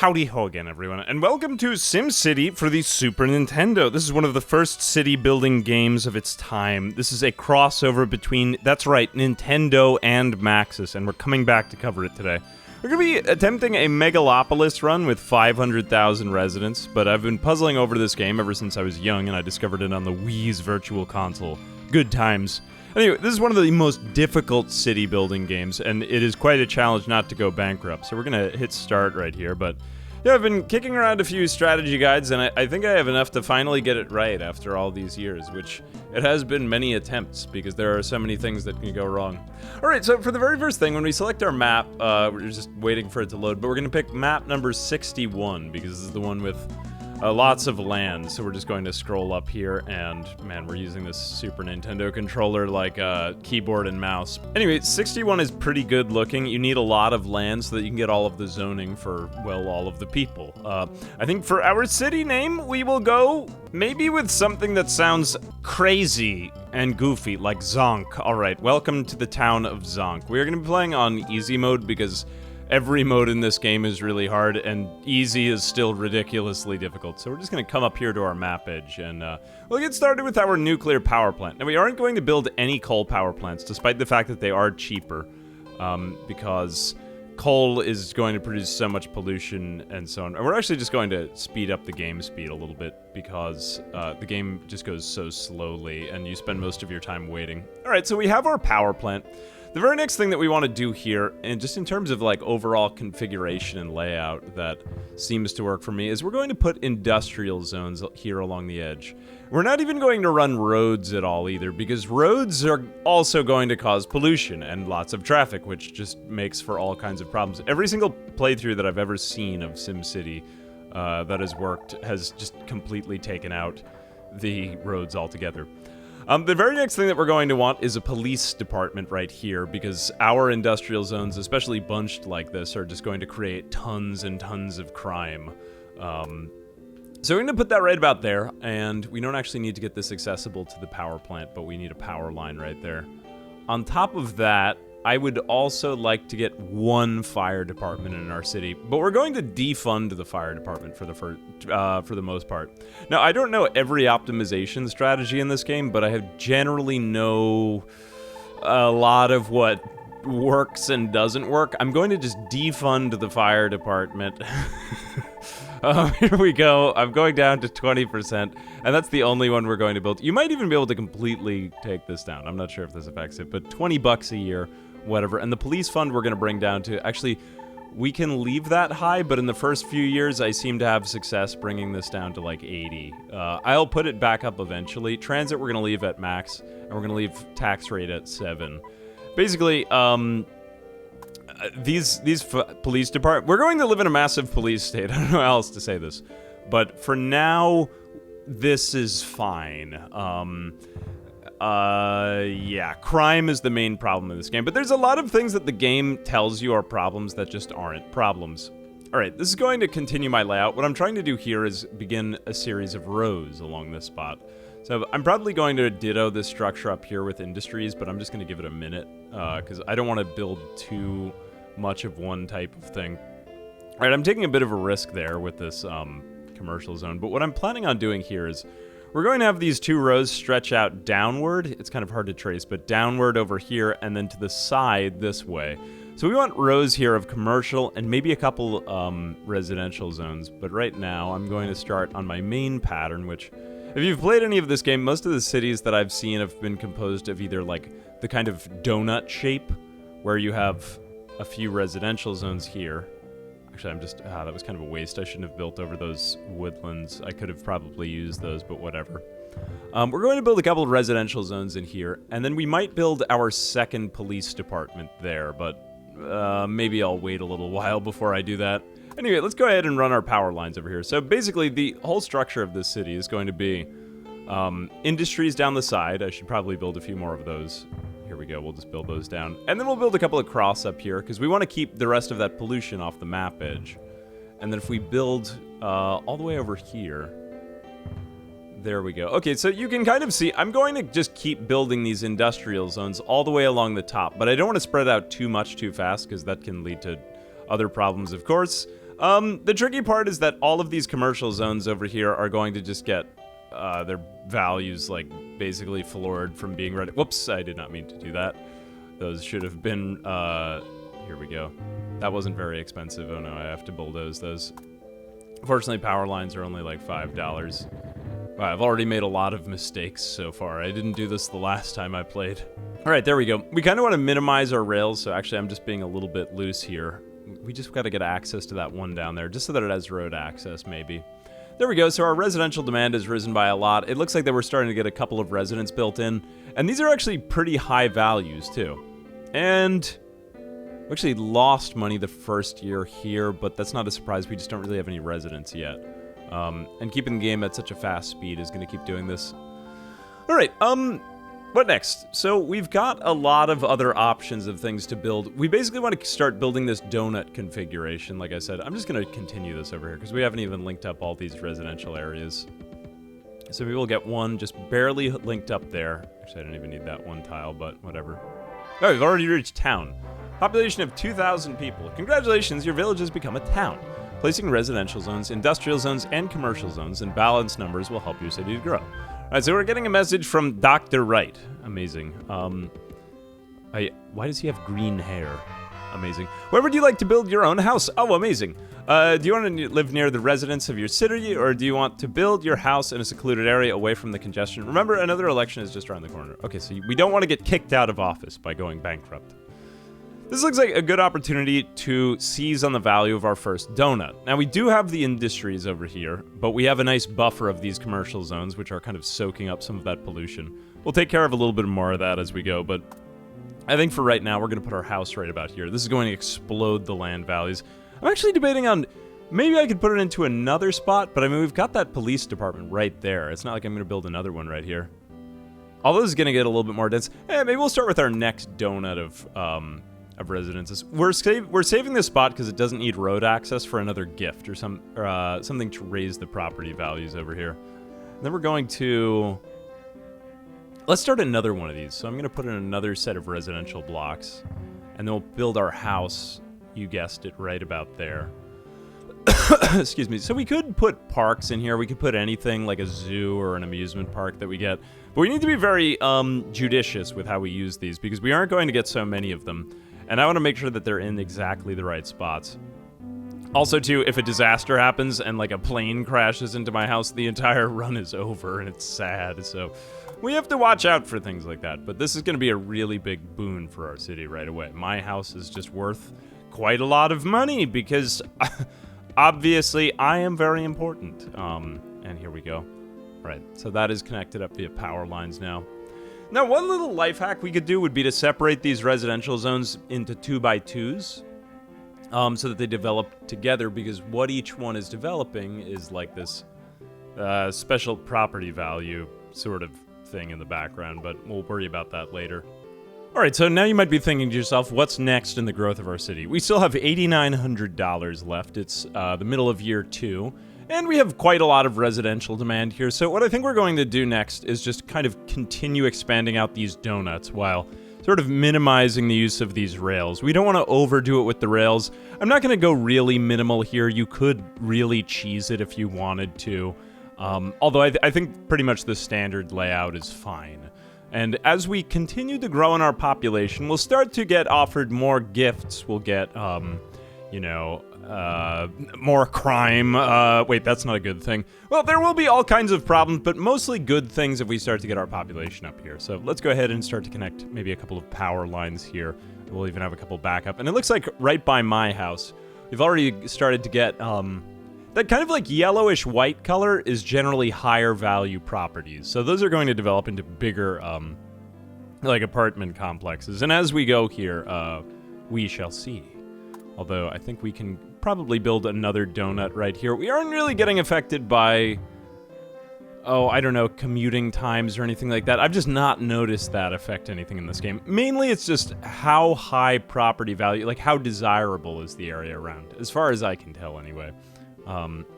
Howdy ho again, everyone, and welcome to SimCity for the Super Nintendo. This is one of the first city-building games of its time. This is a crossover between, that's right, Nintendo and Maxis, and we're coming back to cover it today. We're going to be attempting a Megalopolis run with 500,000 residents, but I've been puzzling over this game ever since I was young, and I discovered it on the Wii's Virtual Console. Good times. Anyway, this is one of the most difficult city-building games, and it is quite a challenge not to go bankrupt, so we're going to hit start right here, but yeah, I've been kicking around a few strategy guides, and I think I have enough to finally get it right after all these years, which it has been many attempts, because there are so many things that can go wrong. Alright, so for the very first thing, when we select our map, we're just waiting for it to load, but we're going to pick map number 61, because this is the one with lots of land, so we're just going to scroll up here, and man, we're using this Super Nintendo controller like a keyboard and mouse. Anyway, 61 is pretty good looking. You need a lot of land so that you can get all of the zoning for, well, all of the people. I think for our city name, we will go maybe with something that sounds crazy and goofy, like Zonk. Alright, welcome to the town of Zonk. We are going to be playing on easy mode because every mode in this game is really hard, and easy is still ridiculously difficult. So we're just going to come up here to our map edge, and we'll get started with our nuclear power plant. Now, we aren't going to build any coal power plants, despite the fact that they are cheaper, because coal is going to produce so much pollution and so on. And we're actually just going to speed up the game speed a little bit, because the game just goes so slowly, and you spend most of your time waiting. Alright, so we have our power plant. The very next thing that we want to do here, and just in terms of like overall configuration and layout that seems to work for me, is we're going to put industrial zones here along the edge. We're not even going to run roads at all either, because roads are also going to cause pollution and lots of traffic, which just makes for all kinds of problems. Every single playthrough that I've ever seen of SimCity that has worked has just completely taken out the roads altogether. The very next thing that we're going to want is a police department right here, because our industrial zones, especially bunched like this, are just going to create tons and tons of crime. So we're going to put that right about there, and we don't actually need to get this accessible to the power plant, but we need a power line right there. On top of that, I would also like to get one fire department in our city, but we're going to defund the fire department for the most part. Now, I don't know every optimization strategy in this game, but I have generally know a lot of what works and doesn't work. I'm going to just defund the fire department. Here we go. I'm going down to 20%, and that's the only one we're going to build. You might even be able to completely take this down. I'm not sure if this affects it, but 20 bucks a year. Whatever. And the police fund we're going to bring down to, actually, we can leave that high, but in the first few years, I seem to have success bringing this down to like 80. I'll put it back up eventually. Transit we're going to leave at max, and we're going to leave tax rate at 7. Basically, these police department, we're going to live in a massive police state. I don't know how else to say this, but for now, this is fine. Yeah, crime is the main problem in this game, but there's a lot of things that the game tells you are problems that just aren't problems. Alright, this is going to continue my layout. What I'm trying to do here is begin a series of rows along this spot. So I'm probably going to ditto this structure up here with industries, but I'm just going to give it a minute, because I don't want to build too much of one type of thing. Alright, I'm taking a bit of a risk there with this commercial zone, but what I'm planning on doing here is we're going to have these two rows stretch out downward. It's kind of hard to trace, but downward over here and then to the side this way. So we want rows here of commercial and maybe a couple residential zones. But right now I'm going to start on my main pattern, which if you've played any of this game, most of the cities that I've seen have been composed of either like the kind of donut shape where you have a few residential zones here. Actually, that was kind of a waste. I shouldn't have built over those woodlands. I could have probably used those, but whatever. We're going to build a couple of residential zones in here, and then we might build our second police department there, but maybe I'll wait a little while before I do that. Anyway, let's go ahead and run our power lines over here. So basically, the whole structure of this city is going to be industries down the side. I should probably build a few more of those. Here we go, we'll just build those down. And then we'll build a couple of cross up here, because we want to keep the rest of that pollution off the map edge. And then if we build all the way over here, there we go. Okay, so you can kind of see, I'm going to just keep building these industrial zones all the way along the top, but I don't want to spread out too much too fast, because that can lead to other problems, of course. The tricky part is that all of these commercial zones over here are going to just get their values, like, basically floored from being ready. Whoops, I did not mean to do that. Those should have been, here we go. That wasn't very expensive. Oh no, I have to bulldoze those. Fortunately, power lines are only like $5. Wow, I've already made a lot of mistakes so far. I didn't do this the last time I played. All right, there we go. We kind of want to minimize our rails, so actually I'm just being a little bit loose here. We just got to get access to that one down there, just so that it has road access, maybe. There we go, so our residential demand has risen by a lot. It looks like that we're starting to get a couple of residents built in, and these are actually pretty high values, too. And we actually lost money the first year here, but that's not a surprise. We just don't really have any residents yet. And keeping the game at such a fast speed is going to keep doing this. All right, what next? So we've got a lot of other options of things to build. We basically want to start building this donut configuration, like I said. I'm just going to continue this over here, because we haven't even linked up all these residential areas. So we will get one just barely linked up there. Actually, I don't even need that one tile, but whatever. Oh, we've already reached town. Population of 2,000 people. Congratulations, your village has become a town. Placing residential zones, industrial zones, and commercial zones in balanced numbers will help your city to grow. All right, so we're getting a message from Dr. Wright. Amazing. Why does he have green hair? Amazing. Where would you like to build your own house? Oh, amazing. Do you want to live near the residents of your city, or do you want to build your house in a secluded area away from the congestion? Remember, another election is just around the corner. Okay, so we don't want to get kicked out of office by going bankrupt. This looks like a good opportunity to seize on the value of our first donut. Now, we do have the industries over here, but we have a nice buffer of these commercial zones, which are kind of soaking up some of that pollution. We'll take care of a little bit more of that as we go, but I think for right now, we're going to put our house right about here. This is going to explode the land values. I'm actually debating on, maybe I could put it into another spot, but I mean, we've got that police department right there. It's not like I'm going to build another one right here. Although this is going to get a little bit more dense. Maybe we'll start with our next donut of residences. We're saving this spot because it doesn't need road access for another gift or something to raise the property values over here. And then we're going to... Let's start another one of these. So I'm going to put in another set of residential blocks, and then we'll build our house. You guessed it, right about there. Excuse me. So we could put parks in here. We could put anything like a zoo or an amusement park that we get. But we need to be very judicious with how we use these, because we aren't going to get so many of them. And I want to make sure that they're in exactly the right spots. Also, too, if a disaster happens and, like, a plane crashes into my house, the entire run is over, and it's sad. So we have to watch out for things like that. But this is going to be a really big boon for our city right away. My house is just worth quite a lot of money because, obviously, I am very important. And here we go. Right, so that is connected up via power lines now. Now, one little life hack we could do would be to separate these residential zones into 2x2s so that they develop together, because what each one is developing is like this special property value sort of thing in the background, but we'll worry about that later. All right, so now you might be thinking to yourself, what's next in the growth of our city? We still have $8,900 left. It's the middle of year 2. And we have quite a lot of residential demand here, so what I think we're going to do next is just kind of continue expanding out these donuts while sort of minimizing the use of these rails. We don't want to overdo it with the rails. I'm not going to go really minimal here. You could really cheese it if you wanted to, although I think pretty much the standard layout is fine. And as we continue to grow in our population, we'll start to get offered more gifts. We'll get, more crime. Wait, that's not a good thing. Well, there will be all kinds of problems, but mostly good things if we start to get our population up here. So let's go ahead and start to connect maybe a couple of power lines here. We'll even have a couple backup. And it looks like right by my house, we've already started to get, that kind of like yellowish white color is generally higher value properties. So those are going to develop into bigger, like apartment complexes. And as we go here, we shall see. Although I think we can probably build another donut right here. We aren't really getting affected by, I don't know, commuting times or anything like that. I've just not noticed that affect anything in this game. Mainly it's just how high property value, like how desirable is the area around, as far as I can tell anyway.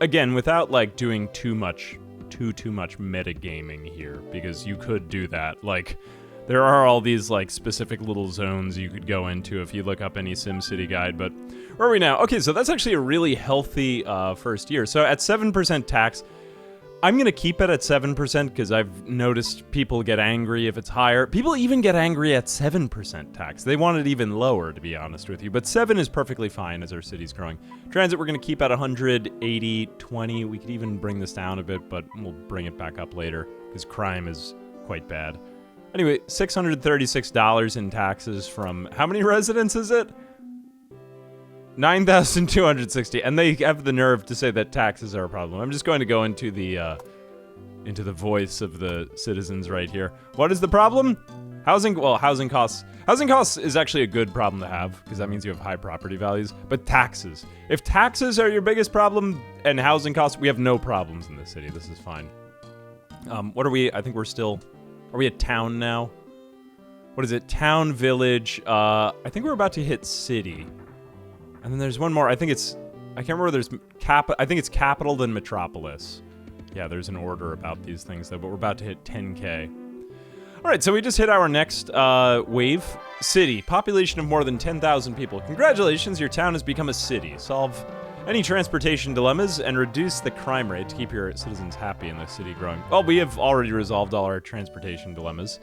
Again, without like doing too much metagaming here, because you could do that. Like, There are all these, like, specific little zones you could go into if you look up any SimCity guide, but where are we now? Okay, so that's actually a really healthy first year. So at 7% tax, I'm going to keep it at 7% because I've noticed people get angry if it's higher. People even get angry at 7% tax. They want it even lower, to be honest with you. But 7 is perfectly fine as our city's growing. Transit, we're going to keep at 180, 20. We could even bring this down a bit, but we'll bring it back up later because crime is quite bad. Anyway, $636 in taxes from how many residents is it? 9,260, and they have the nerve to say that taxes are a problem. I'm just going to go into the voice of the citizens right here. What is the problem? Housing costs. Housing costs is actually a good problem to have, because that means you have high property values, but taxes. If taxes are your biggest problem, and housing costs, we have no problems in this city. This is fine. What are we? I think we're still... Are we at town now? What is it? Town, village, I think we're about to hit city. And then there's one more. I can't remember. There's I think it's capital, then Metropolis. Yeah, there's an order about these things though, but we're about to hit 10K. All right, so we just hit our next wave. City, population of more than 10,000 people. Congratulations, your town has become a city. Solve any transportation dilemmas and reduce the crime rate to keep your citizens happy and the city growing. Well, we have already resolved all our transportation dilemmas.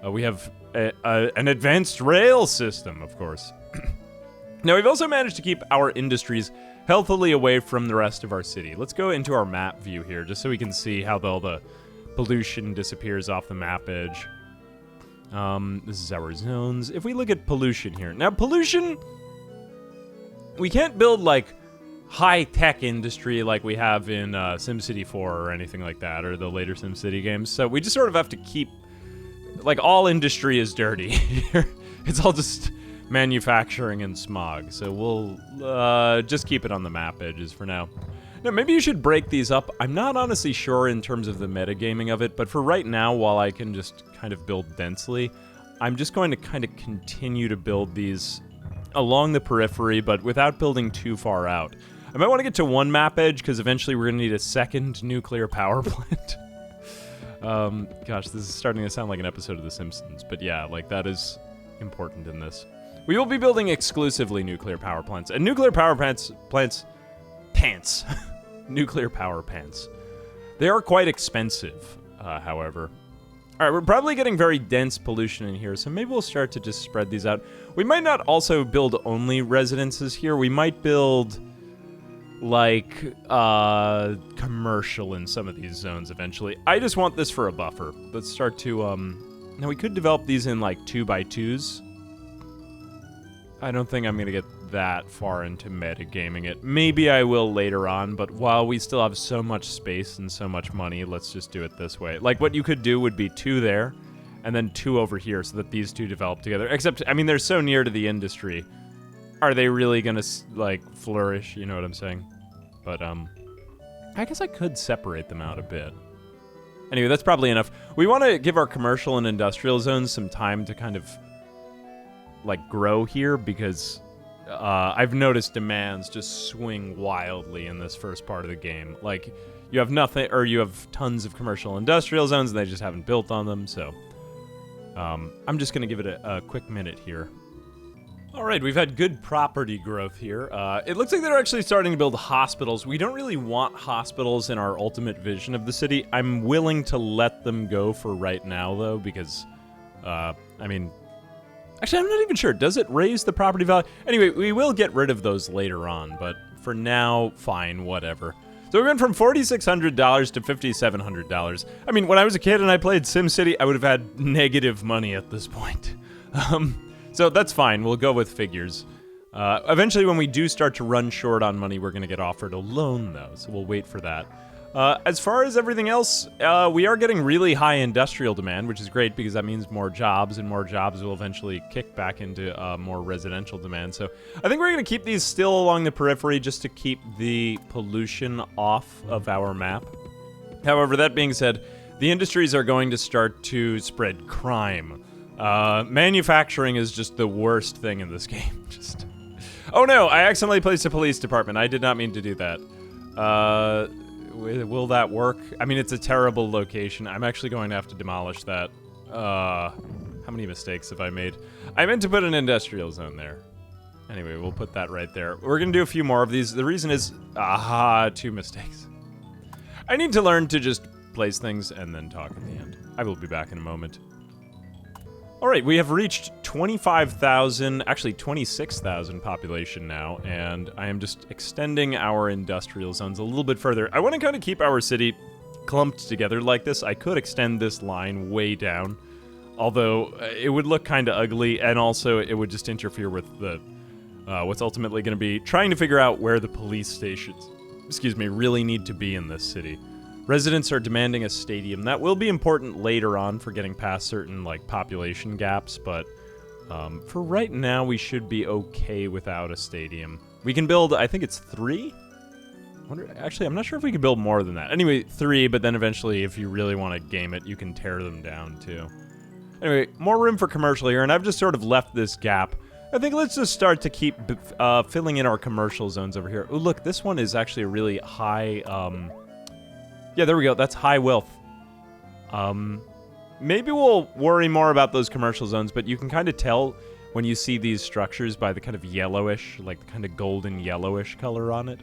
We have an advanced rail system, of course. Now, we've also managed to keep our industries healthily away from the rest of our city. Let's go into our map view here, just so we can see how all the pollution disappears off the map edge. This is our zones. If we look at pollution here. Now, pollution... We can't build, like, high-tech industry like we have in SimCity 4 or anything like that, or the later SimCity games. So we just sort of have to keep... Like, all industry is dirty here. It's all just... manufacturing and smog, so we'll just keep it on the map edges for now. Now, maybe you should break these up. I'm not honestly sure in terms of the metagaming of it, but for right now, while I can just kind of build densely, I'm just going to kind of continue to build these along the periphery, but without building too far out. I might want to get to one map edge, because eventually we're going to need a second nuclear power plant. Gosh, this is starting to sound like an episode of The Simpsons, but yeah, like, that is important in this. We will be building exclusively nuclear power plants. And nuclear power plants... Nuclear power plants. They are quite expensive, however. Alright, we're probably getting very dense pollution in here, so maybe we'll start to just spread these out. We might not also build only residences here. We might build, like, commercial in some of these zones eventually. I just want this for a buffer. Let's start to, Now, we could develop these in, like, 2x2s. I don't think I'm going to get that far into metagaming it. Maybe I will later on, but while we still have so much space and so much money, let's just do it this way. Like, what you could do would be 2 there, and then 2 over here, so that these 2 develop together. Except, I mean, they're so near to the industry. Are they really going to, like, flourish? You know what I'm saying? But, I guess I could separate them out a bit. Anyway, that's probably enough. We want to give our commercial and industrial zones some time to kind of... like, grow here, because I've noticed demands just swing wildly in this first part of the game. Like, you have nothing, or you have tons of commercial industrial zones, and they just haven't built on them, so... I'm just gonna give it a quick minute here. Alright, we've had good property growth here. It looks like they're actually starting to build hospitals. We don't really want hospitals in our ultimate vision of the city. I'm willing to let them go for right now, though, because, I mean... Actually, I'm not even sure. Does it raise the property value? Anyway, we will get rid of those later on, but for now, fine, whatever. So we went from $4,600 to $5,700. I mean, when I was a kid and I played SimCity, I would have had negative money at this point. So that's fine. We'll go with figures. Eventually, when we do start to run short on money, we're going to get offered a loan, though, so we'll wait for that. As far as everything else, we are getting really high industrial demand, which is great because that means more jobs, and more jobs will eventually kick back into more residential demand. So I think we're going to keep these still along the periphery just to keep the pollution off of our map. However, that being said, the industries are going to start to spread crime. Manufacturing is just the worst thing in this game. Just... Oh no, I accidentally placed a police department. I did not mean to do that. Will that work? I mean, it's a terrible location. I'm actually going to have to demolish that. How How many mistakes have I made? I meant to put an industrial zone there. Anyway, we'll put that right there. We're gonna do a few more of these. The reason is, 2 mistakes. I need to learn to just place things and then talk at the end. I will be back in a moment. All right, we have reached 25,000, actually 26,000 population now, and I am just extending our industrial zones a little bit further. I want to kind of keep our city clumped together like this. I could extend this line way down, although it would look kind of ugly, and also it would just interfere with the what's ultimately going to be trying to figure out where the police stations, really need to be in this city. Residents are demanding a stadium. That will be important later on for getting past certain, like, population gaps, but for right now, we should be okay without a stadium. We can build, I think it's 3? Actually, I'm not sure if we can build more than that. Anyway, 3, but then eventually, if you really want to game it, you can tear them down, too. Anyway, more room for commercial here, and I've just sort of left this gap. I think let's just start to keep filling in our commercial zones over here. Oh, look, this one is actually a really high, yeah, there we go. That's high wealth. Maybe we'll worry more about those commercial zones, but you can kind of tell when you see these structures by the kind of yellowish, like the kind of golden yellowish color on it,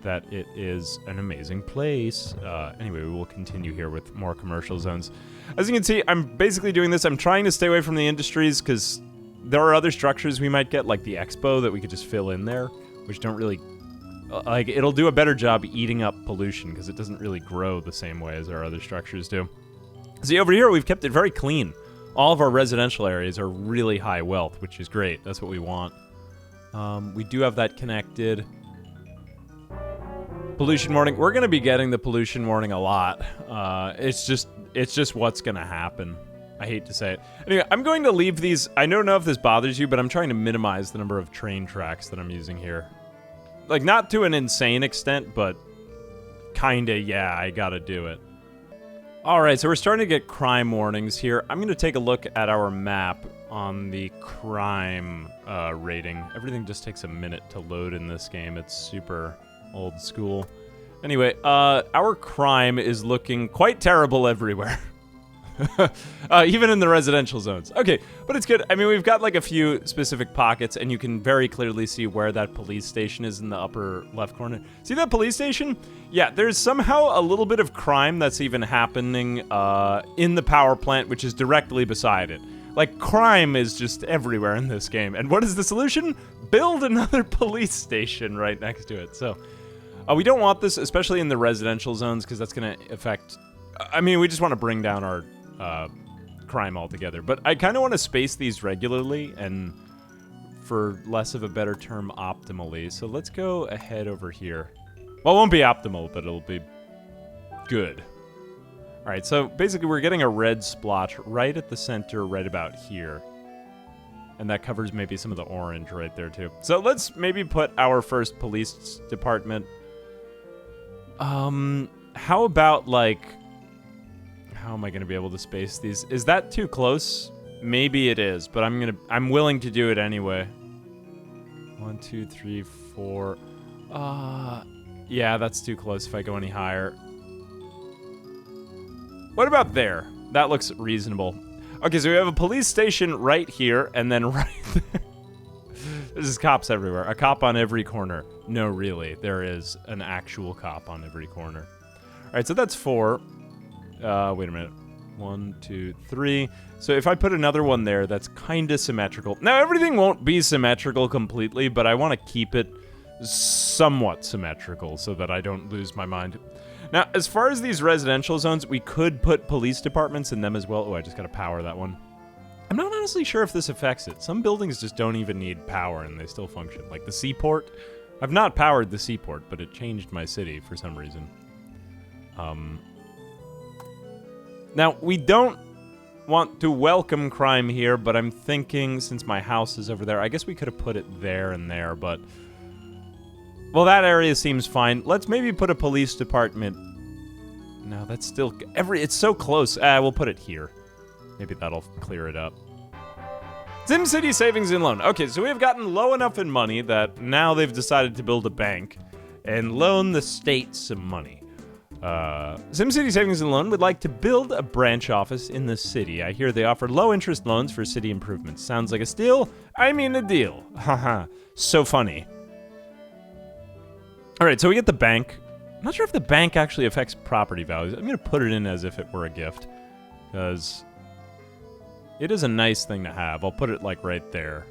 that it is an amazing place. Anyway, we will continue here with more commercial zones. As you can see, I'm basically doing this. I'm trying to stay away from the industries because there are other structures we might get, like the expo, that we could just fill in there, which don't really... like, it'll do a better job eating up pollution because it doesn't really grow the same way as our other structures do. See, over here, we've kept it very clean. All of our residential areas are really high wealth, which is great. That's what we want. We do have that connected. Pollution warning. We're going to be getting the pollution warning a lot. It's just what's going to happen. I hate to say it. Anyway, I'm going to leave these. I don't know if this bothers you, but I'm trying to minimize the number of train tracks that I'm using here. Like, not to an insane extent, but kinda, yeah, I gotta do it. Alright, so we're starting to get crime warnings here. I'm gonna take a look at our map on the crime rating. Everything just takes a minute to load in this game. It's super old school. Anyway, our crime is looking quite terrible everywhere. Even in the residential zones. Okay, but it's good. I mean, we've got like a few specific pockets, and you can very clearly see where that police station is in the upper left corner. See that police station? Yeah, there's somehow a little bit of crime that's even happening in the power plant, which is directly beside it. Like, crime is just everywhere in this game. And what is the solution? Build another police station right next to it. So, we don't want this, especially in the residential zones, because that's going to affect... I mean, we just want to bring down our... crime altogether. But I kind of want to space these regularly and, for less of a better term, optimally. So let's go ahead over here. Well, it won't be optimal, but it'll be good. Alright, so basically we're getting a red splotch right at the center, right about here. And that covers maybe some of the orange right there, too. So let's maybe put our first police department. How about, like... How am I going to be able to space these? Is that too close? Maybe it is, but I'm willing to do it anyway. 1, 2, 3, 4. Yeah, that's too close if I go any higher. What about there? That looks reasonable. Okay, so we have a police station right here, and then right there. There's just cops everywhere. A cop on every corner. No, really. There is an actual cop on every corner. All right, so that's 4. Wait a minute. 1, 2, 3. So if I put another one there, that's kind of symmetrical. Now, everything won't be symmetrical completely, but I want to keep it somewhat symmetrical so that I don't lose my mind. Now, as far as these residential zones, we could put police departments in them as well. Oh, I just got to power that one. I'm not honestly sure if this affects it. Some buildings just don't even need power and they still function. Like the seaport. I've not powered the seaport, but it changed my city for some reason. Now, we don't want to welcome crime here, but I'm thinking, since my house is over there, I guess we could have put it there and there, but... Well, that area seems fine. Let's maybe put a police department... No, that's still... It's so close. We'll put it here. Maybe that'll clear it up. SimCity Savings and Loan. Okay, so we have gotten low enough in money that now they've decided to build a bank and loan the state some money. SimCity Savings and Loan would like to build a branch office in the city. I hear they offer low-interest loans for city improvements. Sounds like a steal? I mean a deal. Haha. So funny. All right, so we get the bank. I'm not sure if the bank actually affects property values. I'm going to put it in as if it were a gift, because it is a nice thing to have. I'll put it, like, right there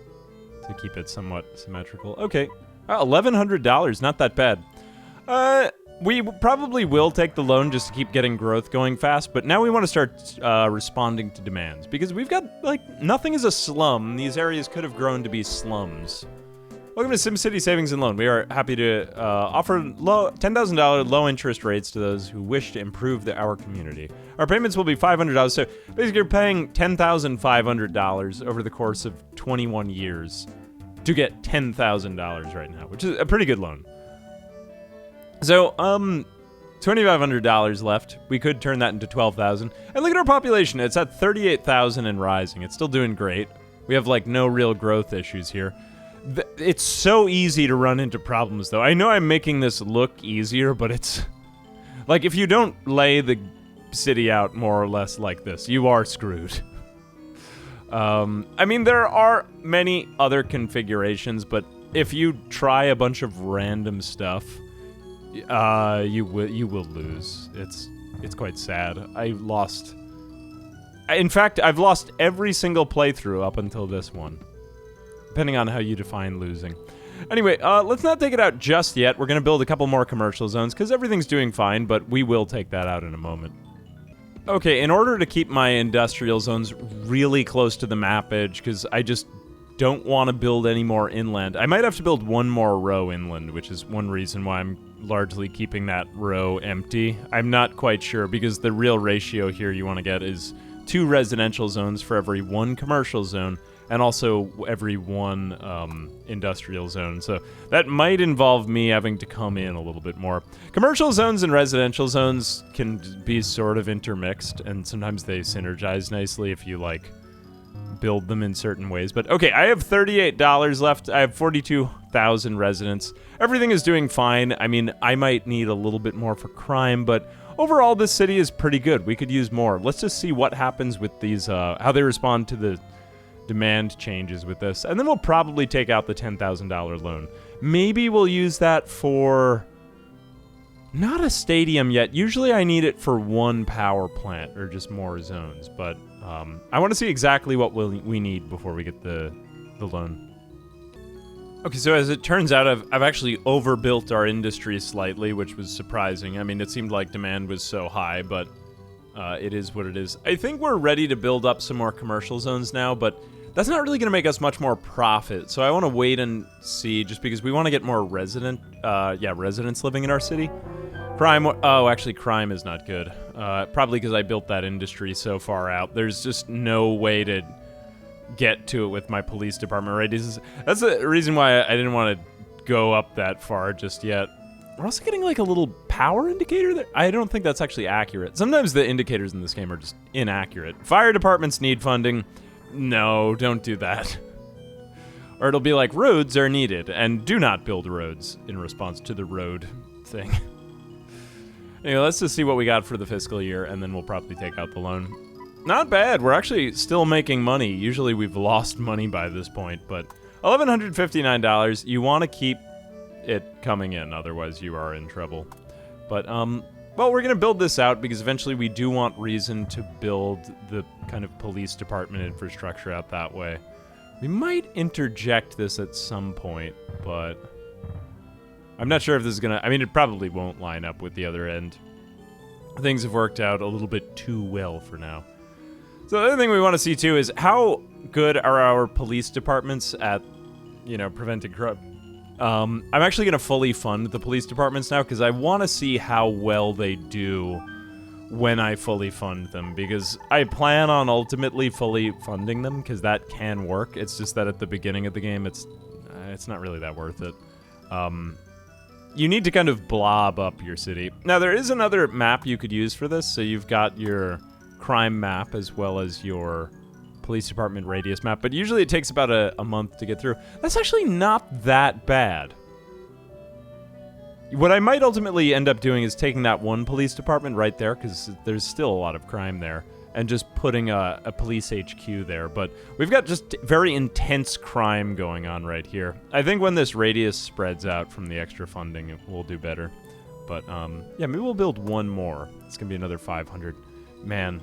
to keep it somewhat symmetrical. Okay. $1,100. Not that bad. We probably will take the loan just to keep getting growth going fast, but now we want to start responding to demands, because we've got, like, nothing is a slum. These areas could have grown to be slums. Welcome to SimCity Savings and Loan. We are happy to offer $10,000 low interest rates to those who wish to improve our community. Our payments will be $500, so basically you're paying $10,500 over the course of 21 years to get $10,000 right now, which is a pretty good loan. So, $2,500 left. We could turn that into $12,000. And look at our population. It's at 38,000 and rising. It's still doing great. We have, like, no real growth issues here. It's so easy to run into problems, though. I know I'm making this look easier, but it's... like, if you don't lay the city out more or less like this, you are screwed. I mean, there are many other configurations, but if you try a bunch of random stuff... you will lose. It's quite sad. In fact, I've lost every single playthrough up until this one, depending on how you define losing. Anyway, let's not take it out just yet. We're gonna build a couple more commercial zones because everything's doing fine, but we will take that out in a moment. Okay, in order to keep my industrial zones really close to the map edge, because I just don't want to build any more inland. I might have to build one more row inland, which is one reason why I'm largely keeping that row empty. I'm not quite sure, because the real ratio here you want to get is 2 residential zones for every 1 commercial zone, and also every 1 industrial zone. So that might involve me having to come in a little bit more. Commercial zones and residential zones can be sort of intermixed, and sometimes they synergize nicely if you, like, build them in certain ways. But okay, I have $38 left. I have 42,000 residents. Everything is doing fine. I mean, I might need a little bit more for crime, but overall this city is pretty good. We could use more. Let's just see what happens with these, how they respond to the demand changes with this. And then we'll probably take out the $10,000 loan. Maybe we'll use that for... not a stadium yet. Usually I need it for 1 power plant or just more zones, but I want to see exactly what we need before we get the loan. Okay, so as it turns out, I've actually overbuilt our industry slightly, which was surprising. I mean, it seemed like demand was so high, but it is what it is. I think we're ready to build up some more commercial zones now, but that's not really going to make us much more profit. So I want to wait and see, just because we want to get more residents living in our city. Crime, oh, actually, crime is not good. Probably because I built that industry so far out. There's just no way to get to it with my police department, right? That's the reason why I didn't want to go up that far just yet. We're also getting, like, a little power indicator there. I don't think that's actually accurate. Sometimes the indicators in this game are just inaccurate. Fire departments need funding. No, don't do that. Or it'll be like, roads are needed, and do not build roads in response to the road thing. Anyway, let's just see what we got for the fiscal year, and then we'll probably take out the loan. Not bad. We're actually still making money. Usually we've lost money by this point, but $1,159. You want to keep it coming in, otherwise you are in trouble. But, well, we're going to build this out because eventually we do want reason to build the kind of police department infrastructure out that way. We might interject this at some point, but I'm not sure if this is going to... I mean, it probably won't line up with the other end. Things have worked out a little bit too well for now. So the other thing we want to see, too, is how good are our police departments at, you know, preventing corruption. I'm actually going to fully fund the police departments now because I want to see how well they do when I fully fund them, because I plan on ultimately fully funding them because that can work. It's just that at the beginning of the game, it's not really that worth it. You need to kind of blob up your city. Now, there is another map you could use for this, so you've got your crime map as well as your police department radius map, but usually it takes about a month to get through. That's actually not that bad. What I might ultimately end up doing is taking that one police department right there, because there's still a lot of crime there, and just putting a police HQ there. But we've got just very intense crime going on right here. I think when this radius spreads out from the extra funding, we'll do better. But, yeah, maybe we'll build one more. It's going to be another 500. Man.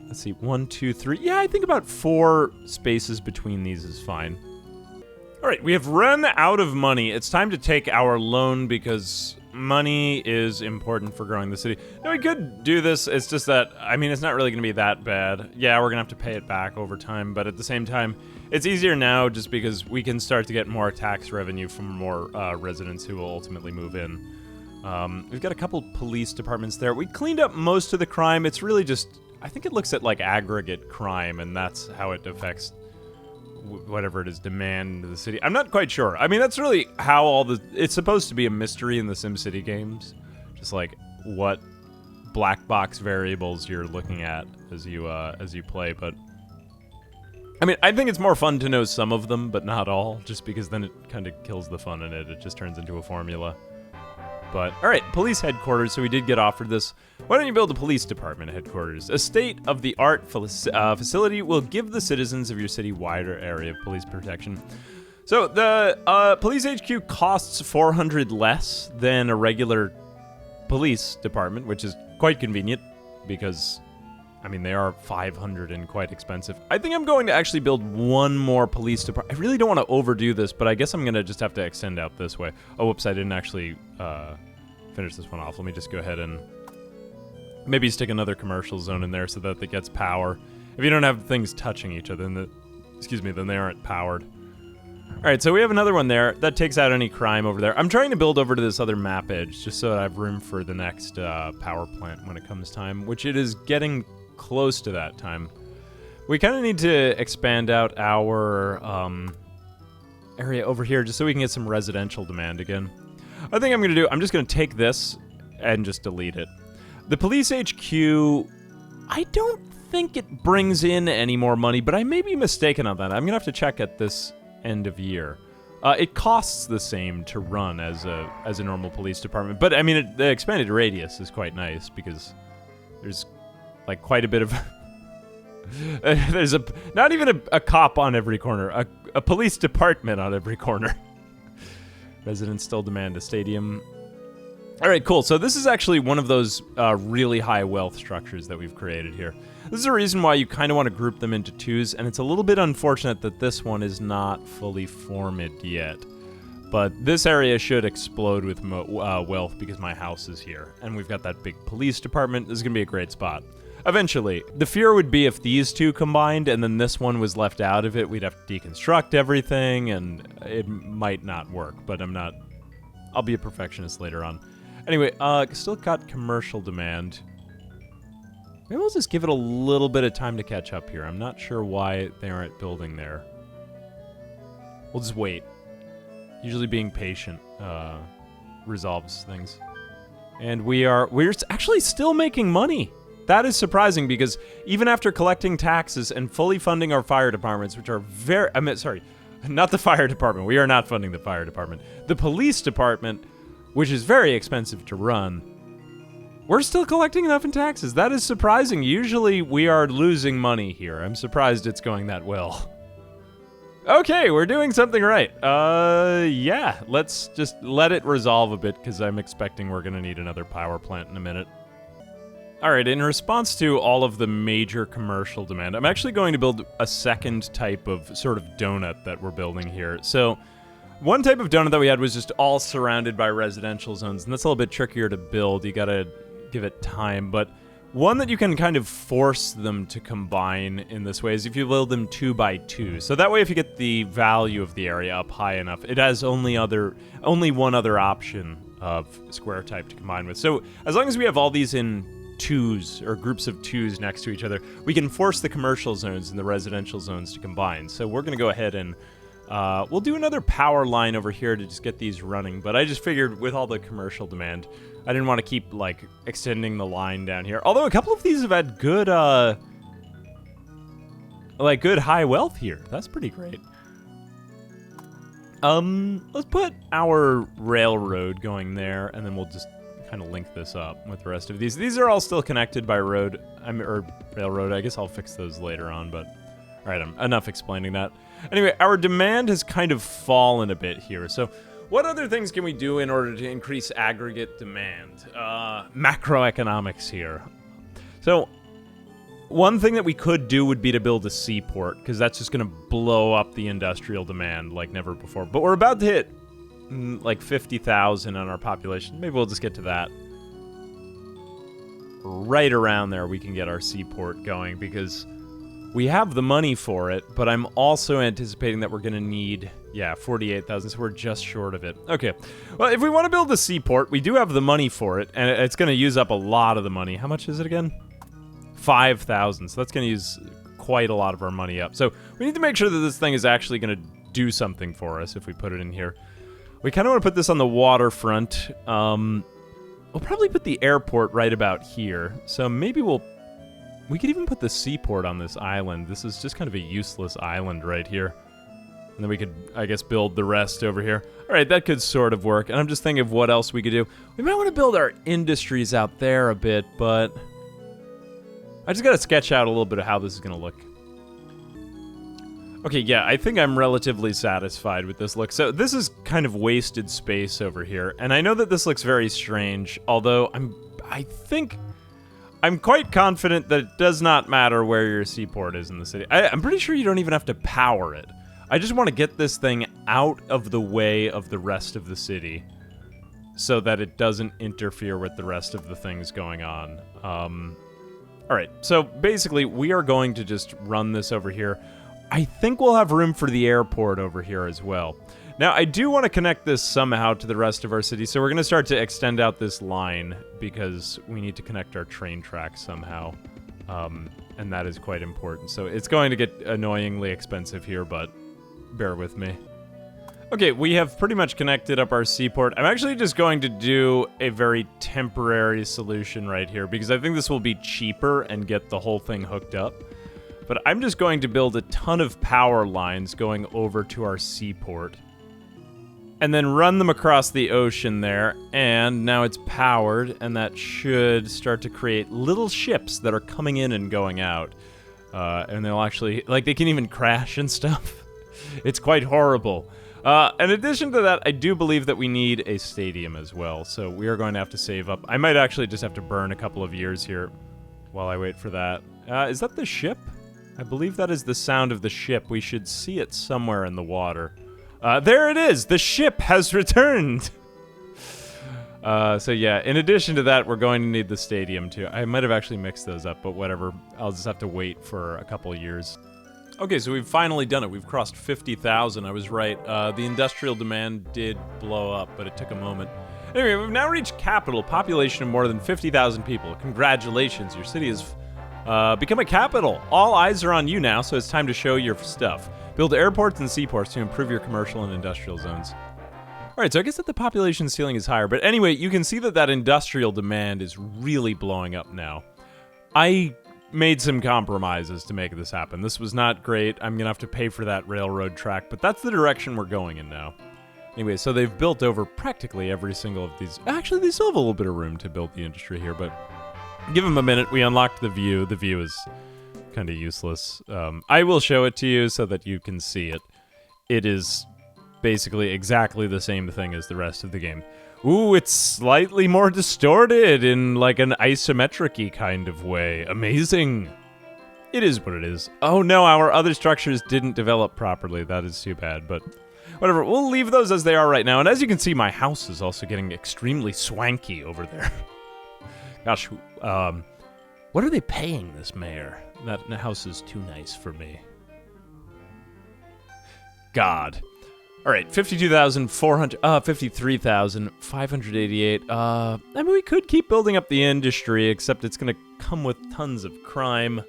Let's see. 1, 2, 3. Yeah, I think about 4 spaces between these is fine. All right, we have run out of money. It's time to take our loan because money is important for growing the city. Now, we could do this. It's just that, I mean, it's not really going to be that bad. Yeah, we're going to have to pay it back over time, but at the same time, it's easier now just because we can start to get more tax revenue from more residents who will ultimately move in. We've got a couple police departments there. We cleaned up most of the crime. It's really just, I think it looks at like aggregate crime, and that's how it affects whatever it is, demand to the city. I'm not quite sure. I mean, that's really how all the... It's supposed to be a mystery in the SimCity games. Just like what black box variables you're looking at as you play, but... I mean, I think it's more fun to know some of them, but not all, just because then it kind of kills the fun in it. It just turns into a formula. But, alright, police headquarters, so we did get offered this. Why don't you build a police department headquarters? A state-of-the-art facility will give the citizens of your city wider area of police protection. So, the police HQ costs 400 less than a regular police department, which is quite convenient, because, I mean, they are 500 and quite expensive. I think I'm going to actually build one more police department. I really don't want to overdo this, but I guess I'm going to just have to extend out this way. Oh, whoops, I didn't actually finish this one off. Let me just go ahead and maybe stick another commercial zone in there so that it gets power. If you don't have things touching each other, then they aren't powered. All right, so we have another one there. That takes out any crime over there. I'm trying to build over to this other map edge just so that I have room for the next power plant when it comes time, which it is getting close to that time. We kind of need to expand out our area over here just so we can get some residential demand again. I think I'm just going to take this and just delete it. The police HQ, I don't think it brings in any more money, but I may be mistaken on that. I'm going to have to check at this end of year. It costs the same to run as a normal police department, but I mean, the expanded radius is quite nice because there's like quite a bit of... there's not even a cop on every corner, a police department on every corner. Residents still demand a stadium. All right, cool. So this is actually one of those really high wealth structures that we've created here. This is a reason why you kind of want to group them into twos, and it's a little bit unfortunate that this one is not fully formed yet. But this area should explode with wealth because my house is here, and we've got that big police department. This is going to be a great spot. Eventually. The fear would be if these two combined and then this one was left out of it, we'd have to deconstruct everything, and it might not work, but I'll be a perfectionist later on. Anyway, still got commercial demand. Maybe we'll just give it a little bit of time to catch up here. I'm not sure why they aren't building there. We'll just wait. Usually being patient resolves things. And we're actually still making money. That is surprising because even after collecting taxes and fully funding our fire departments, which are not the fire department. We are not funding the fire department. The police department, which is very expensive to run, we're still collecting enough in taxes. That is surprising. Usually we are losing money here. I'm surprised it's going that well. Okay, we're doing something right. Yeah, let's just let it resolve a bit because I'm expecting we're going to need another power plant in a minute. All right, in response to all of the major commercial demand, I'm actually going to build a second type of sort of donut that we're building here. So one type of donut that we had was just all surrounded by residential zones, and that's a little bit trickier to build. You gotta give it time, but one that you can kind of force them to combine in this way is if you build them 2 by 2. So that way, if you get the value of the area up high enough, it has only one other option of square type to combine with. So as long as we have all these in twos or groups of twos next to each other, we can force the commercial zones and the residential zones to combine. So we're going to go ahead and we'll do another power line over here to just get these running. But I just figured with all the commercial demand, I didn't want to keep like extending the line down here. Although a couple of these have had good good high wealth here. That's pretty great. Let's put our railroad going there, and then we'll just kind of link this up with the rest of these. These are all still connected by road, or railroad. I guess I'll fix those later on, but all right, enough explaining that. Anyway, our demand has kind of fallen a bit here. So what other things can we do in order to increase aggregate demand? Macroeconomics here. So one thing that we could do would be to build a seaport, because that's just going to blow up the industrial demand like never before. But we're about to hit like 50,000 on our population. Maybe we'll just get to that. Right around there we can get our seaport going, because we have the money for it, but I'm also anticipating that we're going to need, 48,000, so we're just short of it. Okay, well, if we want to build a seaport, we do have the money for it, and it's going to use up a lot of the money. How much is it again? 5,000, so that's going to use quite a lot of our money up. So we need to make sure that this thing is actually going to do something for us if we put it in here. We kind of want to put this on the waterfront. We'll probably put the airport right about here, so maybe we could even put the seaport on this island. This is just kind of a useless island right here. And then we could, I guess, build the rest over here. All right, that could sort of work. And I'm just thinking of what else we could do. We might want to build our industries out there a bit, but I just got to sketch out a little bit of how this is going to look. Okay, yeah, I think I'm relatively satisfied with this look. So this is kind of wasted space over here. And I know that this looks very strange, although I think I'm quite confident that it does not matter where your seaport is in the city. I'm pretty sure you don't even have to power it. I just want to get this thing out of the way of the rest of the city so that it doesn't interfere with the rest of the things going on. All right, so basically we are going to just run this over here. I think we'll have room for the airport over here as well. Now, I do want to connect this somehow to the rest of our city, so we're going to start to extend out this line because we need to connect our train tracks somehow, and that is quite important. So it's going to get annoyingly expensive here, but bear with me. Okay, we have pretty much connected up our seaport. I'm actually just going to do a very temporary solution right here because I think this will be cheaper and get the whole thing hooked up. But I'm just going to build a ton of power lines going over to our seaport and then run them across the ocean there, and now it's powered, and that should start to create little ships that are coming in and going out. And they'll actually, like, they can even crash and stuff. It's quite horrible. In addition to that, I do believe that we need a stadium as well, so we are going to have to save up. I might actually just have to burn a couple of years here while I wait for that. Is that the ship? I believe that is the sound of the ship. We should see it somewhere in the water. There it is! The ship has returned! So yeah, in addition to that, we're going to need the stadium too. I might have actually mixed those up, but whatever. I'll just have to wait for a couple of years. Okay, so we've finally done it. We've crossed 50,000. I was right. The industrial demand did blow up, but it took a moment. Anyway, we've now reached capital, population of more than 50,000 people. Congratulations, your city has become a capital. All eyes are on you now, so it's time to show your stuff. Build airports and seaports to improve your commercial and industrial zones. All right, so I guess that the population ceiling is higher, but anyway, you can see that industrial demand is really blowing up now. I made some compromises to make this happen. This was not great. I'm gonna have to pay for that railroad track, but that's the direction we're going in now. Anyway, so they've built over practically every single of these. Actually, they still have a little bit of room to build the industry here, but give them a minute. We unlocked the view. The view is kind of useless. I will show it to you so that you can see it. It is basically exactly the same thing as the rest of the game. Ooh, it's slightly more distorted in like an isometric-y kind of way. Amazing. It is what it is. Oh no, our other structures didn't develop properly. That is too bad, but whatever. We'll leave those as they are right now. And as you can see, my house is also getting extremely swanky over there. Gosh, what are they paying this mayor? That house is too nice for me. God. All right, 53,588. I mean, we could keep building up the industry, except it's going to come with tons of crime.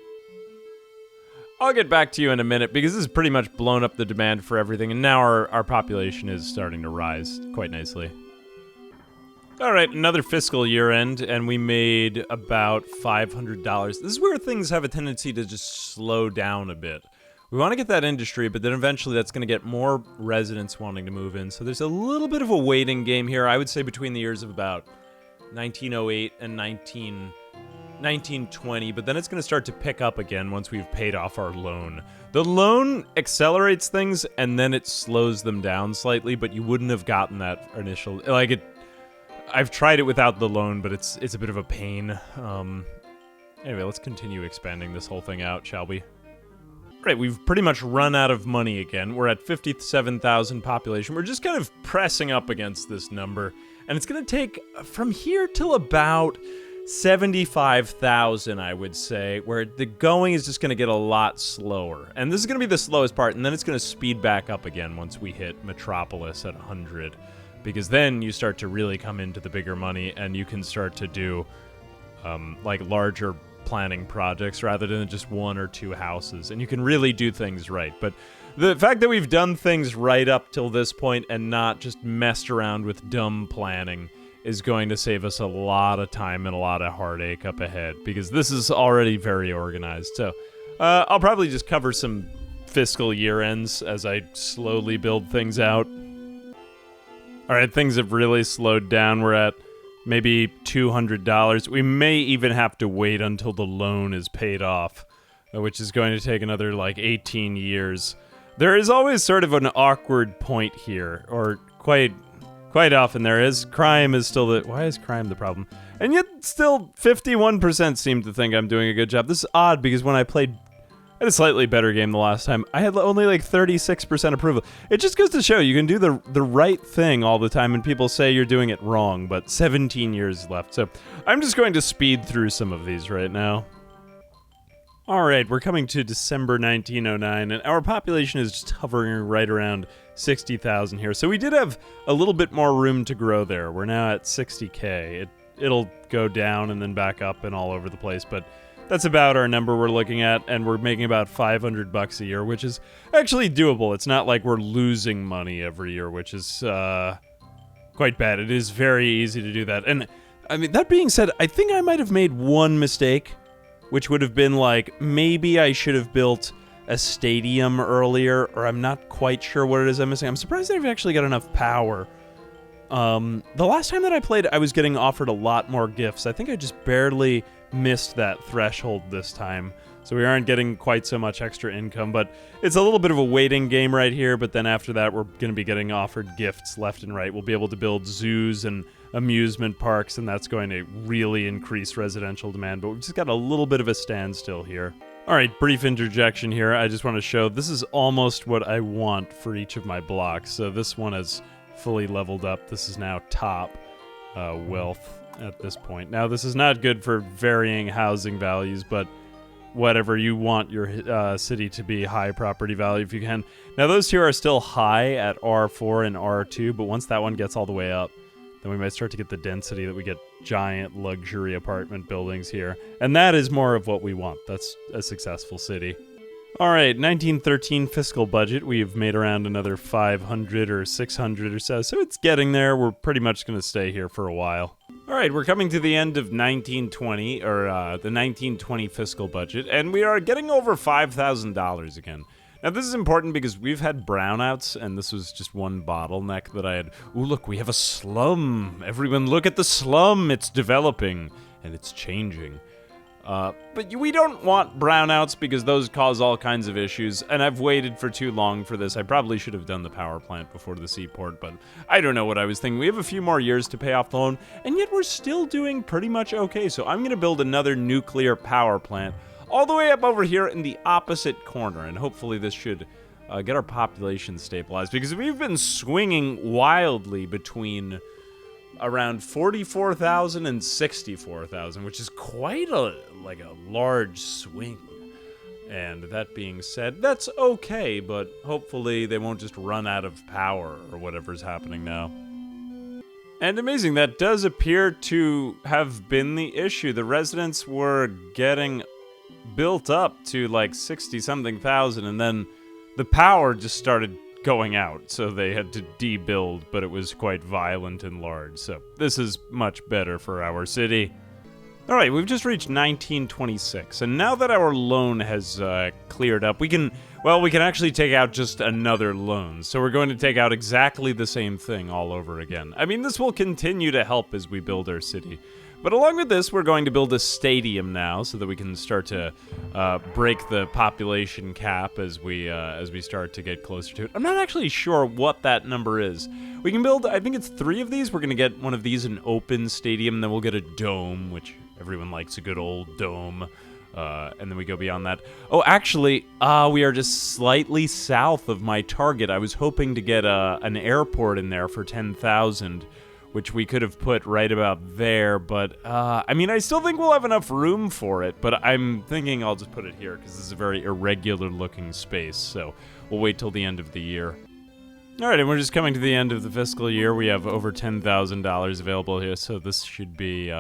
I'll get back to you in a minute, because this has pretty much blown up the demand for everything, and now our population is starting to rise quite nicely. All right, another fiscal year end, and we made about $500. This is where things have a tendency to just slow down a bit. We want to get that industry, but then eventually that's going to get more residents wanting to move in. So there's a little bit of a waiting game here, I would say between the years of about 1908 and 1920, but then it's going to start to pick up again once we've paid off our loan. The loan accelerates things, and then it slows them down slightly, but you wouldn't have gotten that initial... I've tried it without the loan, but it's a bit of a pain. Anyway, let's continue expanding this whole thing out, shall we? Right, we've pretty much run out of money again. We're at 57,000 population. We're just kind of pressing up against this number. And it's going to take from here till about 75,000, I would say, where the going is just going to get a lot slower. And this is going to be the slowest part, and then it's going to speed back up again once we hit Metropolis at 100. Because then you start to really come into the bigger money, and you can start to do, larger planning projects rather than just one or two houses, and you can really do things right. But the fact that we've done things right up till this point and not just messed around with dumb planning is going to save us a lot of time and a lot of heartache up ahead, because this is already very organized. So I'll probably just cover some fiscal year ends as I slowly build things out. Alright, things have really slowed down. We're at maybe $200. We may even have to wait until the loan is paid off, which is going to take another, 18 years. There is always sort of an awkward point here, or quite often there is. Crime is still why is crime the problem? And yet, still, 51% seem to think I'm doing a good job. This is odd, because when I had a slightly better game the last time, I had only 36% approval. It just goes to show you can do the right thing all the time, and people say you're doing it wrong, but 17 years left. So I'm just going to speed through some of these right now. Alright, we're coming to December 1909, and our population is just hovering right around 60,000 here. So we did have a little bit more room to grow there. We're now at 60K. It'll go down and then back up and all over the place, but that's about our number we're looking at, and we're making about $500 a year, which is actually doable. It's not like we're losing money every year, which is quite bad. It is very easy to do that. And, I mean, that being said, I think I might have made one mistake, which would have been maybe I should have built a stadium earlier, or I'm not quite sure what it is I'm missing. I'm surprised I've actually got enough power. The last time that I played, I was getting offered a lot more gifts. I think I just barely missed that threshold this time, so we aren't getting quite so much extra income, but it's a little bit of a waiting game right here. But then after that, we're going to be getting offered gifts left and right. We'll be able to build zoos and amusement parks, and that's going to really increase residential demand, but we've just got a little bit of a standstill here. Alright, brief interjection here. I just want to show this is almost what I want for each of my blocks. So this one is fully leveled up. This is now top wealth at this point. Now, this is not good for varying housing values, but whatever, you want your city to be high property value if you can. Now, those two are still high at R4 and R2, but once that one gets all the way up, then we might start to get the density that we get giant luxury apartment buildings here. And that is more of what we want. That's a successful city. Alright, 1913 fiscal budget. We've made around another 500 or 600 or so it's getting there. We're pretty much going to stay here for a while. Alright, we're coming to the end of 1920, or the 1920 fiscal budget, and we are getting over $5,000 again. Now, this is important because we've had brownouts, and this was just one bottleneck that I had. Ooh, look, we have a slum. Everyone look at the slum. It's developing, and it's changing. But we don't want brownouts because those cause all kinds of issues, and I've waited for too long for this. I probably should have done the power plant before the seaport, but I don't know what I was thinking. We have a few more years to pay off the loan, and yet we're still doing pretty much okay. So I'm going to build another nuclear power plant all the way up over here in the opposite corner, and hopefully this should get our population stabilized, because we've been swinging wildly between around 44,000 and 64,000, which is quite a large swing. And that being said, that's okay, but hopefully they won't just run out of power or whatever's happening now. And amazing, that does appear to have been the issue. The residents were getting built up to 60-something thousand, and then the power just started going out, so they had to debuild, but it was quite violent and large, so this is much better for our city. Alright, we've just reached 1926, and now that our loan has cleared up, we can Well, we can actually take out just another loan, so we're going to take out exactly the same thing all over again. I mean, this will continue to help as we build our city. But along with this, we're going to build a stadium now so that we can start to break the population cap as we start to get closer to it. I'm not actually sure what that number is. We can build, I think it's 3 of these. We're going to get one of these, an open stadium, then we'll get a dome, which everyone likes a good old dome. And then we go beyond that. Oh, actually, we are just slightly south of my target. I was hoping to get an airport in there for 10,000. Which we could have put right about there, but, I mean, I still think we'll have enough room for it, but I'm thinking I'll just put it here, because this is a very irregular-looking space, so we'll wait till the end of the year. Alright, and we're just coming to the end of the fiscal year. We have over $10,000 available here, so this should be,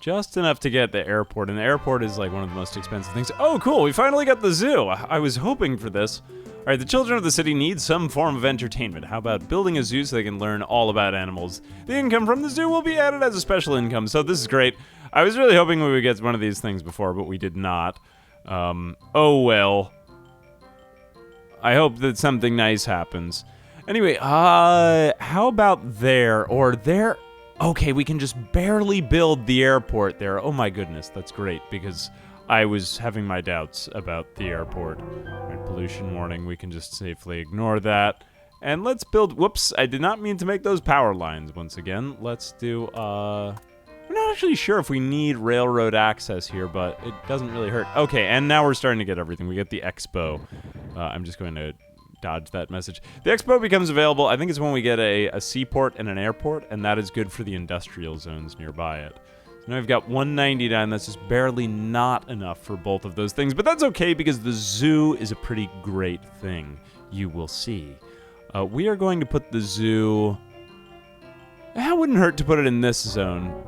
just enough to get the airport, and the airport is, like, one of the most expensive things. Oh, cool, we finally got the zoo! I was hoping for this. Alright, the children of the city need some form of entertainment. How about building a zoo so they can learn all about animals? The income from the zoo will be added as a special income, so this is great. I was really hoping we would get one of these things before, but we did not. Oh well. I hope that something nice happens. Anyway, how about there, or there? Okay, we can just barely build the airport there. Oh my goodness, that's great, because I was having my doubts about the airport. Alright, pollution warning, we can just safely ignore that. And let's build, whoops, I did not mean to make those power lines once again. Let's do, we're not actually sure if we need railroad access here, but it doesn't really hurt. Okay, and now we're starting to get everything. We get the expo. I'm just going to dodge that message. The expo becomes available, I think it's when we get a seaport and an airport, and that is good for the industrial zones nearby it. Now we've got 199, that's just barely not enough for both of those things, but that's okay because the zoo is a pretty great thing. You will see. We are going to put the zoo... It wouldn't hurt to put it in this zone.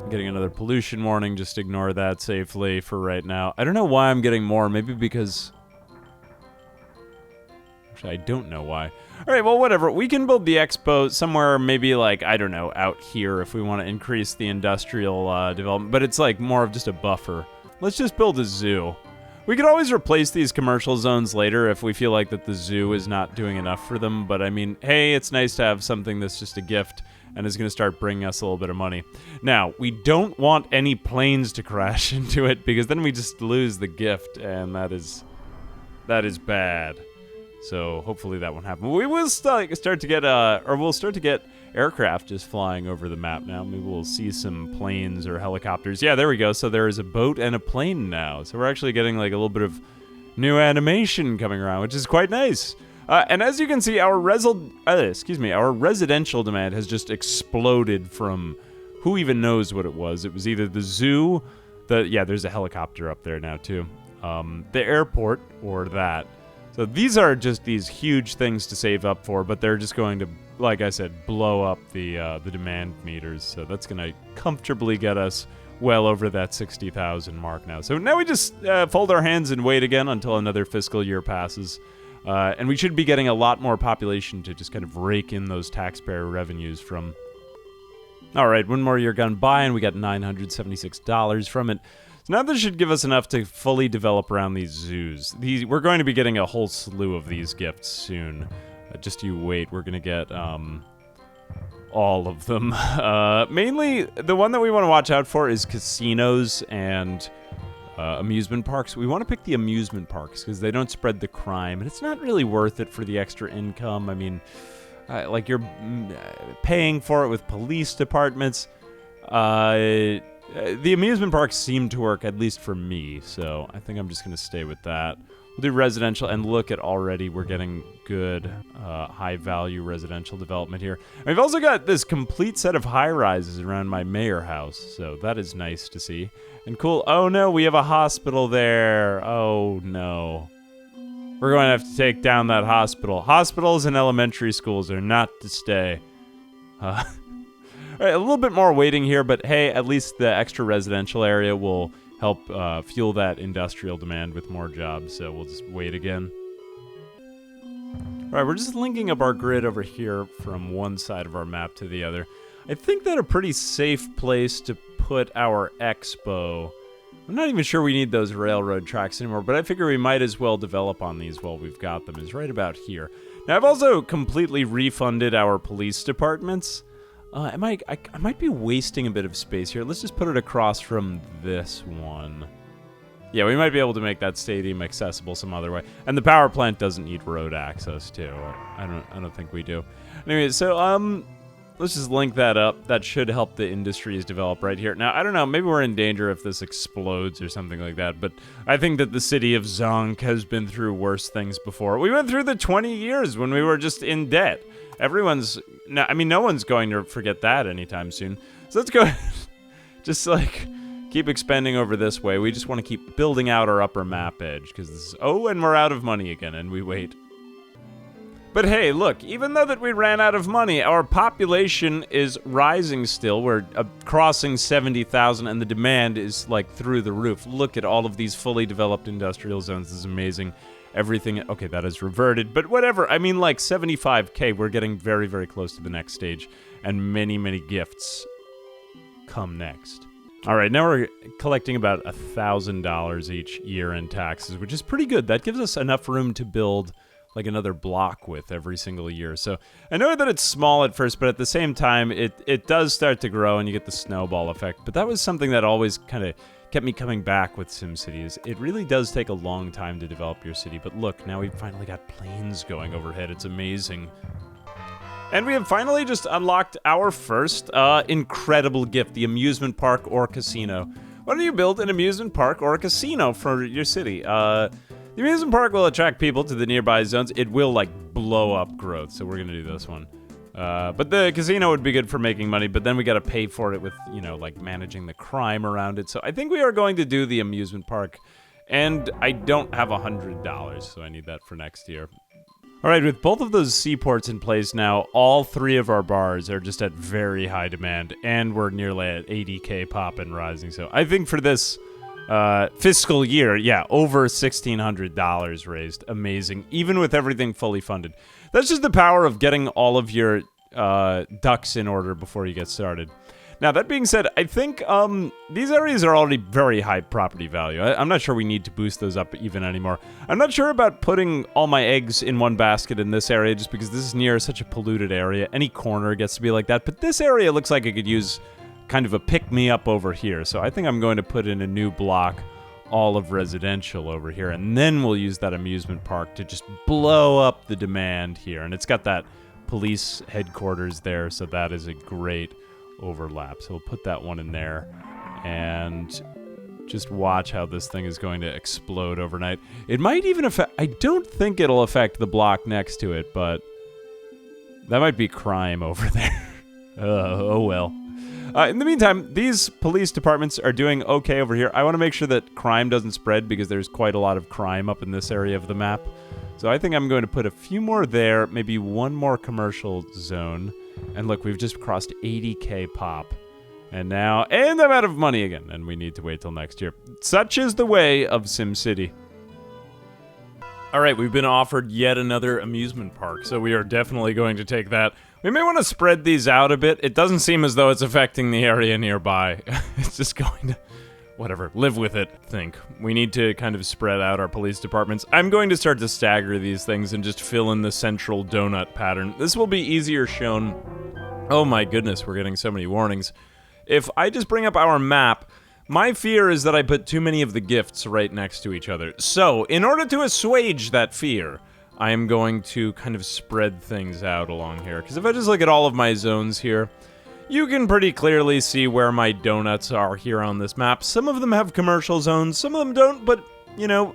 Getting another pollution warning, just ignore that safely for right now. I don't know why I'm getting more, maybe because... Actually, I don't know why. Alright, well, whatever. We can build the expo somewhere, maybe, like, I don't know, out here if we want to increase the industrial development. But it's, like, more of just a buffer. Let's just build a zoo. We could always replace these commercial zones later if we feel like that the zoo is not doing enough for them. But, I mean, hey, it's nice to have something that's just a gift and is going to start bringing us a little bit of money. Now, we don't want any planes to crash into it because then we just lose the gift, and that is bad. So hopefully that won't happen. We will start to get we'll start to get aircraft just flying over the map now. Maybe we'll see some planes or helicopters. Yeah, there we go. So there is a boat and a plane now. So we're actually getting like a little bit of new animation coming around, which is quite nice. And as you can see, our residential demand has just exploded from who even knows what it was. It was either the zoo, there's a helicopter up there now too, the airport, or that. So these are just these huge things to save up for, but they're just going to, like I said, blow up the demand meters. So that's going to comfortably get us well over that 60,000 mark now. So now we just fold our hands and wait again until another fiscal year passes. And we should be getting a lot more population to just kind of rake in those taxpayer revenues from. All right, one more year gone by, and we got $976 from it. Now this should give us enough to fully develop around these zoos. We're going to be getting a whole slew of these gifts soon. Just you wait, we're going to get all of them. Mainly, the one that we want to watch out for is casinos and amusement parks. We want to pick the amusement parks because they don't spread the crime, and it's not really worth it for the extra income. I mean, like you're paying for it with police departments. The amusement parks seem to work, at least for me, so I think I'm just going to stay with that. We'll do residential, and look at already we're getting good high-value residential development here. And we've also got this complete set of high-rises around my mayor house, so that is nice to see. And cool, oh no, we have a hospital there. Oh no. We're going to have to take down that hospital. Hospitals and elementary schools are not to stay. All right, a little bit more waiting here, but hey, at least the extra residential area will help fuel that industrial demand with more jobs, so we'll just wait again. All right, we're just linking up our grid over here from one side of our map to the other. I think that a pretty safe place to put our expo I'm not even sure we need those railroad tracks anymore, but I figure we might as well develop on these while we've got them, is right about here. Now, I've also completely refunded our police departments. I might be wasting a bit of space here. Let's just put it across from this one. Yeah, we might be able to make that stadium accessible some other way. And the power plant doesn't need road access, too. I don't think we do. Anyway, so, let's just link that up. That should help the industries develop right here. Now, I don't know, maybe we're in danger if this explodes or something like that, but I think that the city of Zonk has been through worse things before. We went through the 20 years when we were just in debt. No one's going to forget that anytime soon. So let's go just, like, keep expanding over this way. We just want to keep building out our upper map edge, because this is... Oh, and we're out of money again, and we wait. But hey, look, even though that we ran out of money, our population is rising still. We're crossing 70,000, and the demand is, like, through the roof. Look at all of these fully developed industrial zones. This is amazing. Everything... Okay, that is reverted, but whatever. I mean, like, 75K. We're getting very, very close to the next stage, and many, many gifts come next. All right, now we're collecting about $1,000 each year in taxes, which is pretty good. That gives us enough room to build... like another block with every single year. So I know that it's small at first, but at the same time, it does start to grow and you get the snowball effect. But that was something that always kind of kept me coming back with SimCity, is it really does take a long time to develop your city. But look, now we've finally got planes going overhead. It's amazing. And we have finally just unlocked our first incredible gift, the amusement park or casino. Why don't you build an amusement park or a casino for your city? The amusement park will attract people to the nearby zones. It will, like, blow up growth, so we're gonna do this one. But the casino would be good for making money, but then we gotta pay for it with, you know, like, managing the crime around it. So I think we are going to do the amusement park, and I don't have $100, so I need that for next year. All right, with both of those seaports in place now, all three of our bars are just at very high demand, and we're nearly at 80K pop and rising. So I think for this... fiscal year, yeah, over $1,600 raised. Amazing. Even with everything fully funded. That's just the power of getting all of your ducks in order before you get started. Now, that being said, I think these areas are already very high property value. I'm not sure we need to boost those up even anymore. I'm not sure about putting all my eggs in one basket in this area, just because this is near such a polluted area. Any corner gets to be like that, but this area looks like it could use... kind of a pick-me-up over here. So I think I'm going to put in a new block, all of residential over here, and then we'll use that amusement park to just blow up the demand here. And it's got that police headquarters there, so that is a great overlap. So we'll put that one in there, and just watch how this thing is going to explode overnight. It might even affect... I don't think it'll affect the block next to it, but that might be crime over there. Oh well. In the meantime, these police departments are doing okay over here. I want to make sure that crime doesn't spread because there's quite a lot of crime up in this area of the map. So I think I'm going to put a few more there, maybe one more commercial zone. And look, we've just crossed 80K pop. And I'm out of money again, and we need to wait till next year. Such is the way of SimCity. All right, we've been offered yet another amusement park, so we are definitely going to take that. We may want to spread these out a bit. It doesn't seem as though it's affecting the area nearby. It's just going to... whatever, live with it, think. We need to kind of spread out our police departments. I'm going to start to stagger these things and just fill in the central donut pattern. This will be easier shown... Oh my goodness, we're getting so many warnings. If I just bring up our map... My fear is that I put too many of the gifts right next to each other. So, in order to assuage that fear, I am going to kind of spread things out along here. Because if I just look at all of my zones here, you can pretty clearly see where my donuts are here on this map. Some of them have commercial zones, some of them don't, but, you know,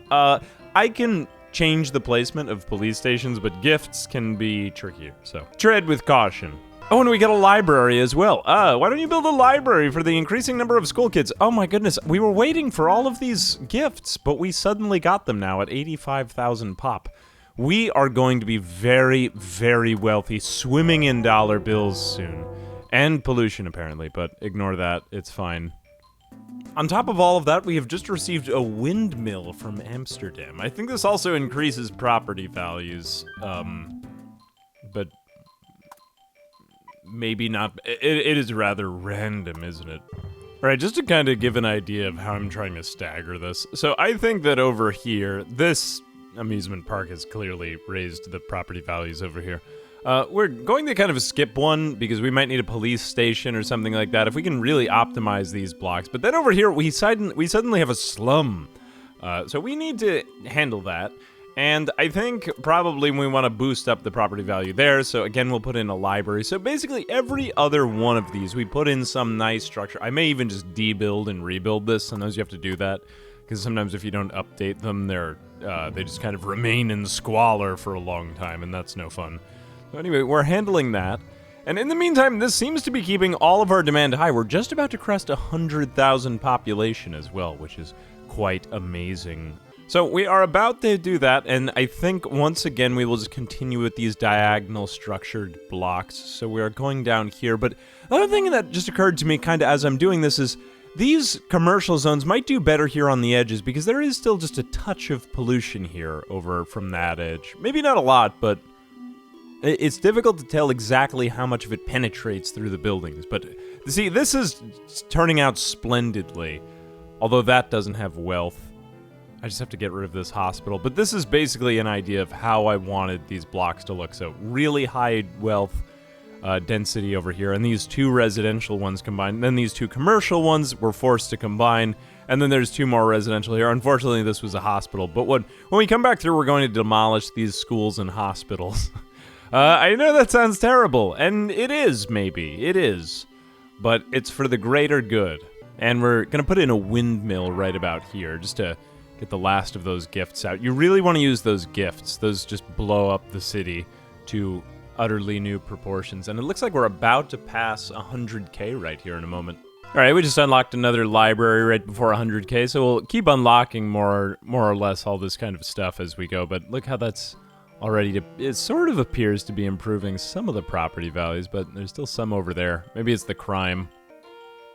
I can change the placement of police stations, but gifts can be trickier, so tread with caution. Oh, and we got a library as well. Why don't you build a library for the increasing number of school kids? Oh my goodness, we were waiting for all of these gifts, but we suddenly got them now at 85,000 pop. We are going to be very, very wealthy, swimming in dollar bills soon. And pollution, apparently, but ignore that, it's fine. On top of all of that, we have just received a windmill from Amsterdam. I think this also increases property values, but... maybe not. It is rather random, isn't it? Alright, just to kind of give an idea of how I'm trying to stagger this. So I think that over here, this amusement park has clearly raised the property values over here. We're going to kind of skip one because we might need a police station or something like that if we can really optimize these blocks. But then over here, we suddenly have a slum. So we need to handle that. And I think probably we want to boost up the property value there, so again we'll put in a library. So basically every other one of these, we put in some nice structure. I may even just debuild and rebuild this. Sometimes you have to do that, because sometimes if you don't update them, they just kind of remain in squalor for a long time, and that's no fun. So anyway, we're handling that. And in the meantime, this seems to be keeping all of our demand high. We're just about to crest 100,000 population as well, which is quite amazing. So we are about to do that, and I think once again we will just continue with these diagonal structured blocks. So we are going down here, but another thing that just occurred to me kind of as I'm doing this is these commercial zones might do better here on the edges because there is still just a touch of pollution here over from that edge. Maybe not a lot, but it's difficult to tell exactly how much of it penetrates through the buildings. But see, this is turning out splendidly, although that doesn't have wealth. I just have to get rid of this hospital. But this is basically an idea of how I wanted these blocks to look. So really high wealth density over here, and these two residential ones combined. Then these two commercial ones were forced to combine, and then there's two more residential here. Unfortunately, this was a hospital. But when we come back through, we're going to demolish these schools and hospitals. I know that sounds terrible, and it is, maybe. It is. But it's for the greater good. And we're going to put in a windmill right about here, just to get the last of those gifts out. You really want to use those gifts. Those just blow up the city to utterly new proportions. And it looks like we're about to pass 100K right here in a moment. All right, we just unlocked another library right before 100K, so we'll keep unlocking more or less all this kind of stuff as we go. But look how that's already, it sort of appears to be improving some of the property values, but there's still some over there. Maybe it's the crime.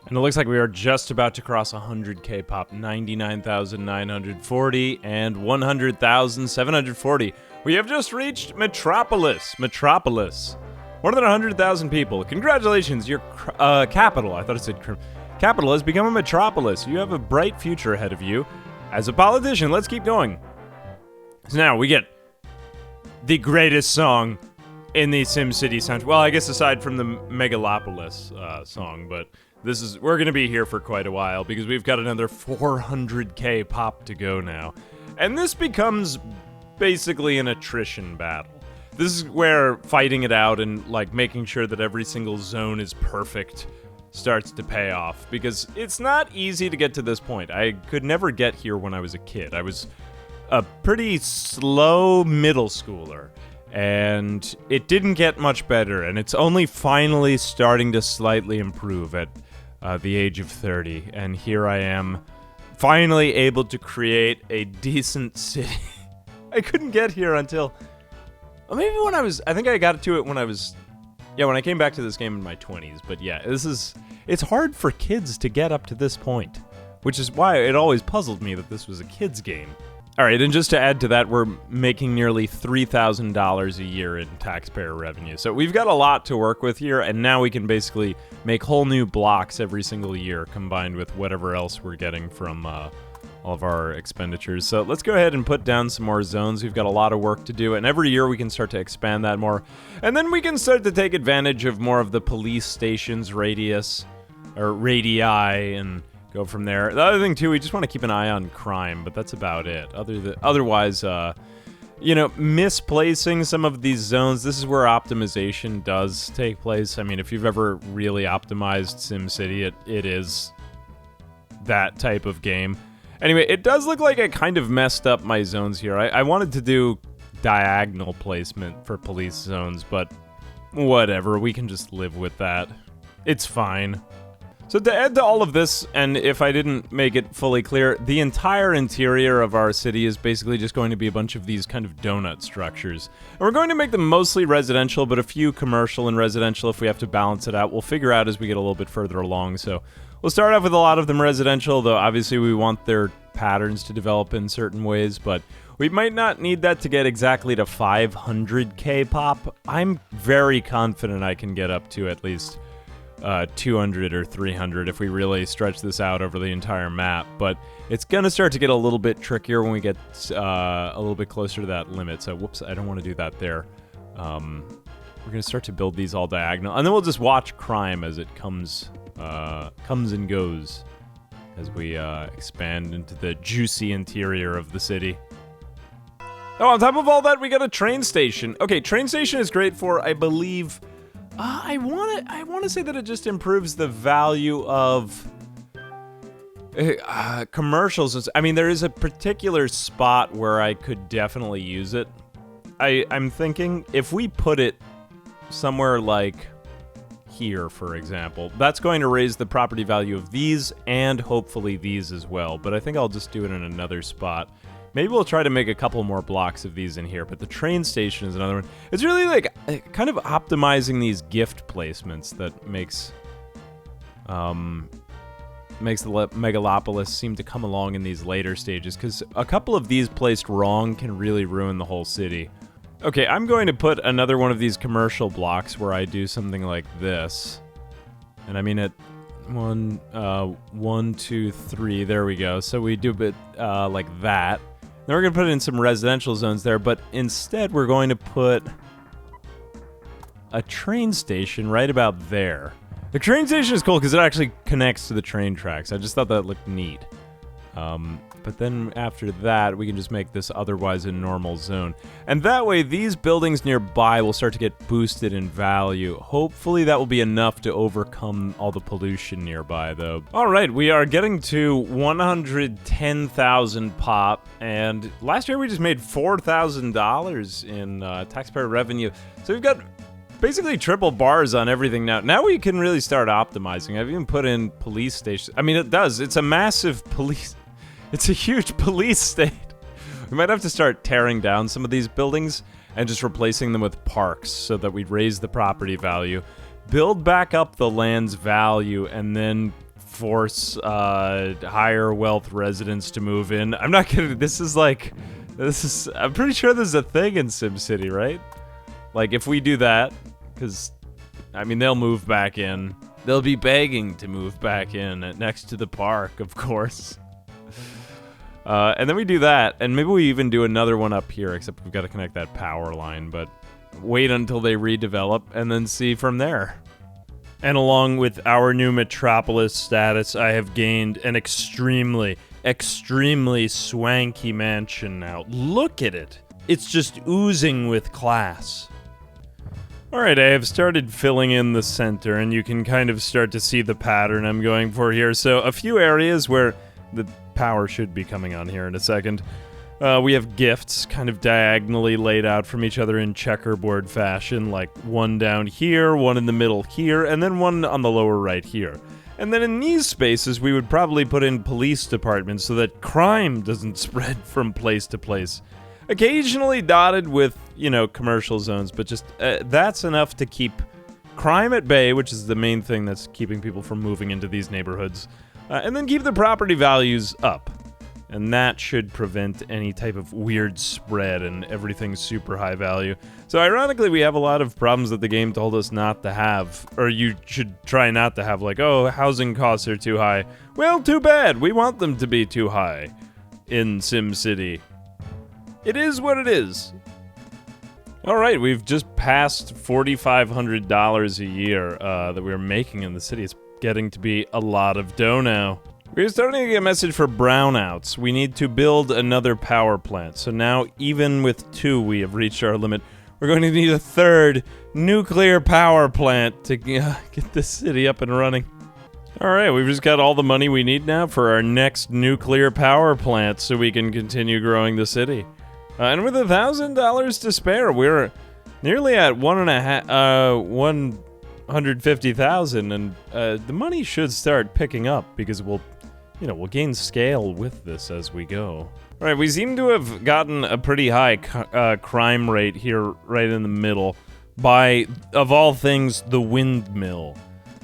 And it looks like we are just about to cross 100K pop, 99,940 and 100,740. We have just reached Metropolis. More than 100,000 people. Congratulations, your capital, I thought it said capital, has become a metropolis. You have a bright future ahead of you. As a politician, let's keep going. So now we get the greatest song in the SimCity soundtrack. Well, I guess aside from the Megalopolis song, but we're going to be here for quite a while because we've got another 400K pop to go now. And this becomes basically an attrition battle. This is where fighting it out and like making sure that every single zone is perfect starts to pay off, because it's not easy to get to this point. I could never get here when I was a kid. I was a pretty slow middle schooler, and it didn't get much better, and it's only finally starting to slightly improve at the age of 30, and here I am, finally able to create a decent city. I couldn't get here until, well, maybe when I think I got to it when when I came back to this game in my 20s, but yeah, it's hard for kids to get up to this point, which is why it always puzzled me that this was a kid's game. Alright, and just to add to that, we're making nearly $3,000 a year in taxpayer revenue. So we've got a lot to work with here, and now we can basically make whole new blocks every single year, combined with whatever else we're getting from all of our expenditures. So let's go ahead and put down some more zones. We've got a lot of work to do, and every year we can start to expand that more. And then we can start to take advantage of more of the police stations radii, and go from there. The other thing, too, we just want to keep an eye on crime, but that's about it. Otherwise, misplacing some of these zones, this is where optimization does take place. I mean, if you've ever really optimized SimCity, it is that type of game. Anyway, it does look like I kind of messed up my zones here. I wanted to do diagonal placement for police zones, but whatever, we can just live with that. It's fine. So to add to all of this, and if I didn't make it fully clear, the entire interior of our city is basically just going to be a bunch of these kind of donut structures. And we're going to make them mostly residential, but a few commercial and residential if we have to balance it out. We'll figure out as we get a little bit further along. So we'll start off with a lot of them residential, though obviously we want their patterns to develop in certain ways, but we might not need that to get exactly to 500K pop. I'm very confident I can get up to at least 200 or 300 if we really stretch this out over the entire map, but it's gonna start to get a little bit trickier when we get a little bit closer to that limit. So whoops, I don't want to do that there. We're gonna start to build these all diagonal, and then we'll just watch crime as it comes and goes as we expand into the juicy interior of the city. Oh, on top of all that, we got a train station. Okay, train station is great for, I believe, I want to say that it just improves the value of commercials. I mean, there is a particular spot where I could definitely use it. I'm thinking if we put it somewhere like here, for example, that's going to raise the property value of these and hopefully these as well. But I think I'll just do it in another spot. Maybe we'll try to make a couple more blocks of these in here, but the train station is another one. It's really like kind of optimizing these gift placements that makes the Megalopolis seem to come along in these later stages, because a couple of these placed wrong can really ruin the whole city. Okay, I'm going to put another one of these commercial blocks where I do something like this. And I mean at 1, 2, 3, there we go. So we do a bit like that. Then we're going to put in some residential zones there, but instead we're going to put a train station right about there. The train station is cool because it actually connects to the train tracks. I just thought that looked neat. But then after that, we can just make this otherwise a normal zone. And that way, these buildings nearby will start to get boosted in value. Hopefully that will be enough to overcome all the pollution nearby, though. Alright, we are getting to 110,000 pop, and last year we just made $4,000 in taxpayer revenue. So we've got basically triple bars on everything now. Now we can really start optimizing. I've even put in police stations. I mean, it does. It's a massive police... It's a huge police state. We might have to start tearing down some of these buildings and just replacing them with parks so that we raise the property value, build back up the land's value, and then force higher wealth residents to move in. I'm not kidding. I'm pretty sure this is a thing in SimCity, right? Like, if we do that, because, I mean, they'll move back in. They'll be begging to move back in next to the park, of course. And then we do that, and maybe we even do another one up here, except we've got to connect that power line, but wait until they redevelop, and then see from there. And along with our new Metropolis status, I have gained an extremely swanky mansion now. Look at it! It's just oozing with class. Alright, I have started filling in the center, and you can kind of start to see the pattern I'm going for here. So, a few areas where the power should be coming on here in a second. We have gifts kind of diagonally laid out from each other in checkerboard fashion, like one down here, one in the middle here, and then one on the lower right here. And then in these spaces, we would probably put in police departments so that crime doesn't spread from place to place. Occasionally dotted with, you know, commercial zones, but just that's enough to keep crime at bay, which is the main thing that's keeping people from moving into these neighborhoods. And then keep the property values up. And that should prevent any type of weird spread and everything's super high value. So ironically, we have a lot of problems that the game told us not to have. Or you should try not to have, like, oh, housing costs are too high. Well, too bad. We want them to be too high in SimCity. It is what it is. Alright, we've just passed $4,500 a year that we're making in the city. It's getting to be a lot of dough now. We're starting to get a message for brownouts. We need to build another power plant. So now, even with 2, we have reached our limit. We're going to need a 3rd nuclear power plant to get this city up and running. Alright, we've just got all the money we need now for our next nuclear power plant so we can continue growing the city. And with $1,000 to spare, we're nearly at 150,000, and the money should start picking up because we'll gain scale with this as we go. All right, we seem to have gotten a pretty high crime rate here, right in the middle, by, of all things, the windmill.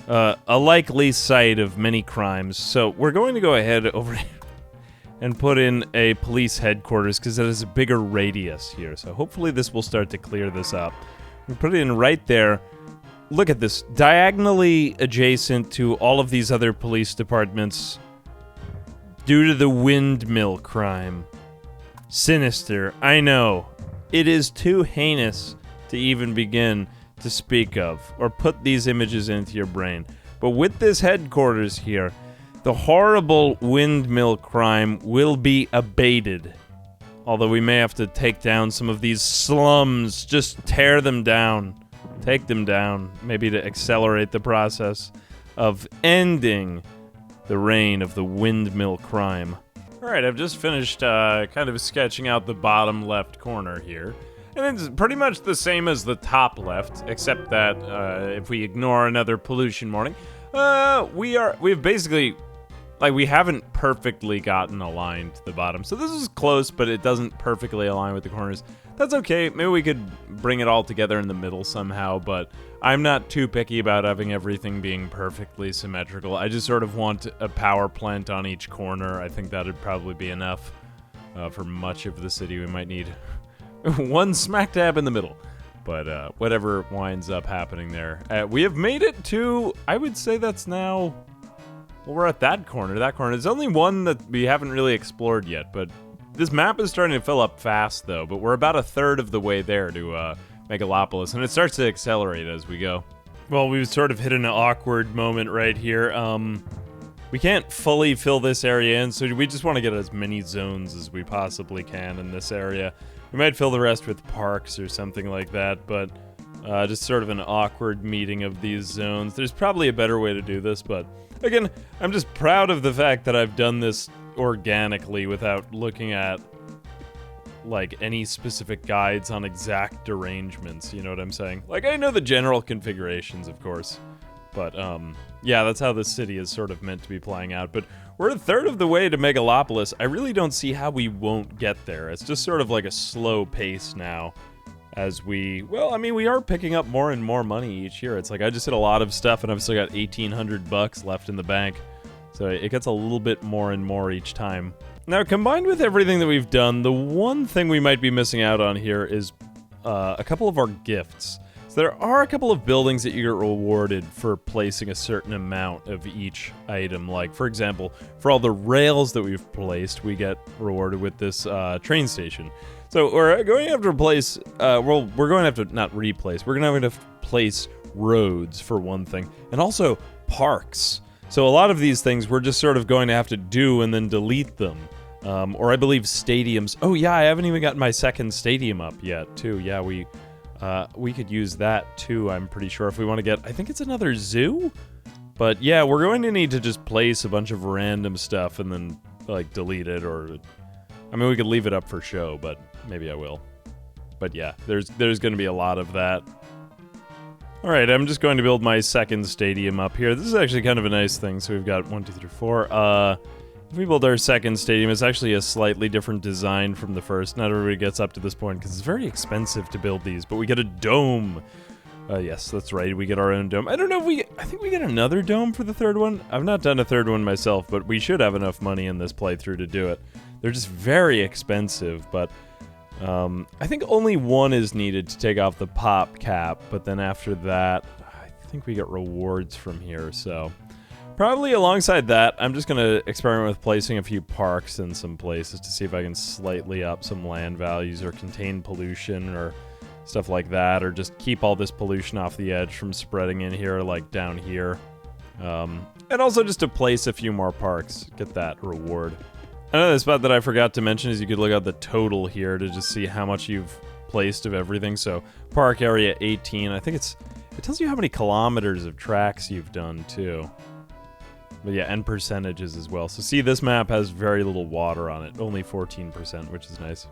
A likely site of many crimes. So we're going to go ahead over here and put in a police headquarters because it has a bigger radius here. So hopefully this will start to clear this up. We put it in right there. look at this. Diagonally adjacent to all of these other police departments due to the windmill crime. Sinister, I know. It is too heinous to even begin to speak of or put these images into your brain. But with this headquarters here, the horrible windmill crime will be abated. Although we may have to take down some of these slums, just tear them down. Take them down, maybe to accelerate the process of ending the reign of the windmill crime. Alright, I've just finished kind of sketching out the bottom left corner here. And it's pretty much the same as the top left, except that if we ignore another pollution warning, we've basically, like, we haven't perfectly gotten aligned to the bottom. So this is close, but it doesn't perfectly align with the corners. That's okay. Maybe we could bring it all together in the middle somehow, but I'm not too picky about having everything being perfectly symmetrical. I just sort of want a power plant on each corner. I think that'd probably be enough for much of the city. We might need one smack dab in the middle, but whatever winds up happening there. We have made it to, I would say that's now, well, we're at that corner. There's only one that we haven't really explored yet, but this map is starting to fill up fast, though, but we're about a third of the way there to Megalopolis, and it starts to accelerate as we go. Well, we've sort of hit an awkward moment right here. We can't fully fill this area in, so we just want to get as many zones as we possibly can in this area. We might fill the rest with parks or something like that, but just sort of an awkward meeting of these zones. There's probably a better way to do this, but again, I'm just proud of the fact that I've done this organically without looking at like any specific guides on exact arrangements, you know what I'm saying? Like, I know the general configurations, of course, but yeah, that's how the city is sort of meant to be playing out. But we're a third of the way to Megalopolis. I really don't see how we won't get there. It's just sort of like a slow pace now as we, well, I mean, we are picking up more and more money each year. It's like I just did a lot of stuff and I've still got 1,800 bucks left in the bank. So it gets a little bit more and more each time. Now, combined with everything that we've done, the one thing we might be missing out on here is a couple of our gifts. So there are a couple of buildings that you get rewarded for placing a certain amount of each item. Like, for example, for all the rails that we've placed, we get rewarded with this train station. So we're going to have to replace, well, we're going to have to not replace, we're going to have to place roads for one thing, and also parks. So a lot of these things we're just sort of going to have to do and then delete them. Or I believe stadiums. Oh yeah, I haven't even gotten my second stadium up yet, too. Yeah, we could use that, too, I'm pretty sure, if we want to get, I think it's another zoo? But yeah, we're going to need to just place a bunch of random stuff and then, like, delete it, or, I mean, we could leave it up for show, but maybe I will. But yeah, there's going to be a lot of that. Alright, I'm just going to build my second stadium up here. This is actually kind of a nice thing. So we've got 1, 2, 3, 4. If we build our second stadium, it's actually a slightly different design from the first. Not everybody gets up to this point because it's very expensive to build these, but we get a dome. Yes, that's right, we get our own dome. I don't know if I think we get another dome for the third one. I've not done a third one myself, but we should have enough money in this playthrough to do it. They're just very expensive, but I think only one is needed to take off the pop cap, but then after that, I think we get rewards from here, so probably alongside that, I'm just going to experiment with placing a few parks in some places to see if I can slightly up some land values or contain pollution or stuff like that, or just keep all this pollution off the edge from spreading in here, like down here. And also just to place a few more parks, get that reward. Another spot that I forgot to mention is you could look at the total here to just see how much you've placed of everything. So park area 18, I think it tells you how many kilometers of tracks you've done too. But yeah, and percentages as well. So see, this map has very little water on it, only 14%, which is nice.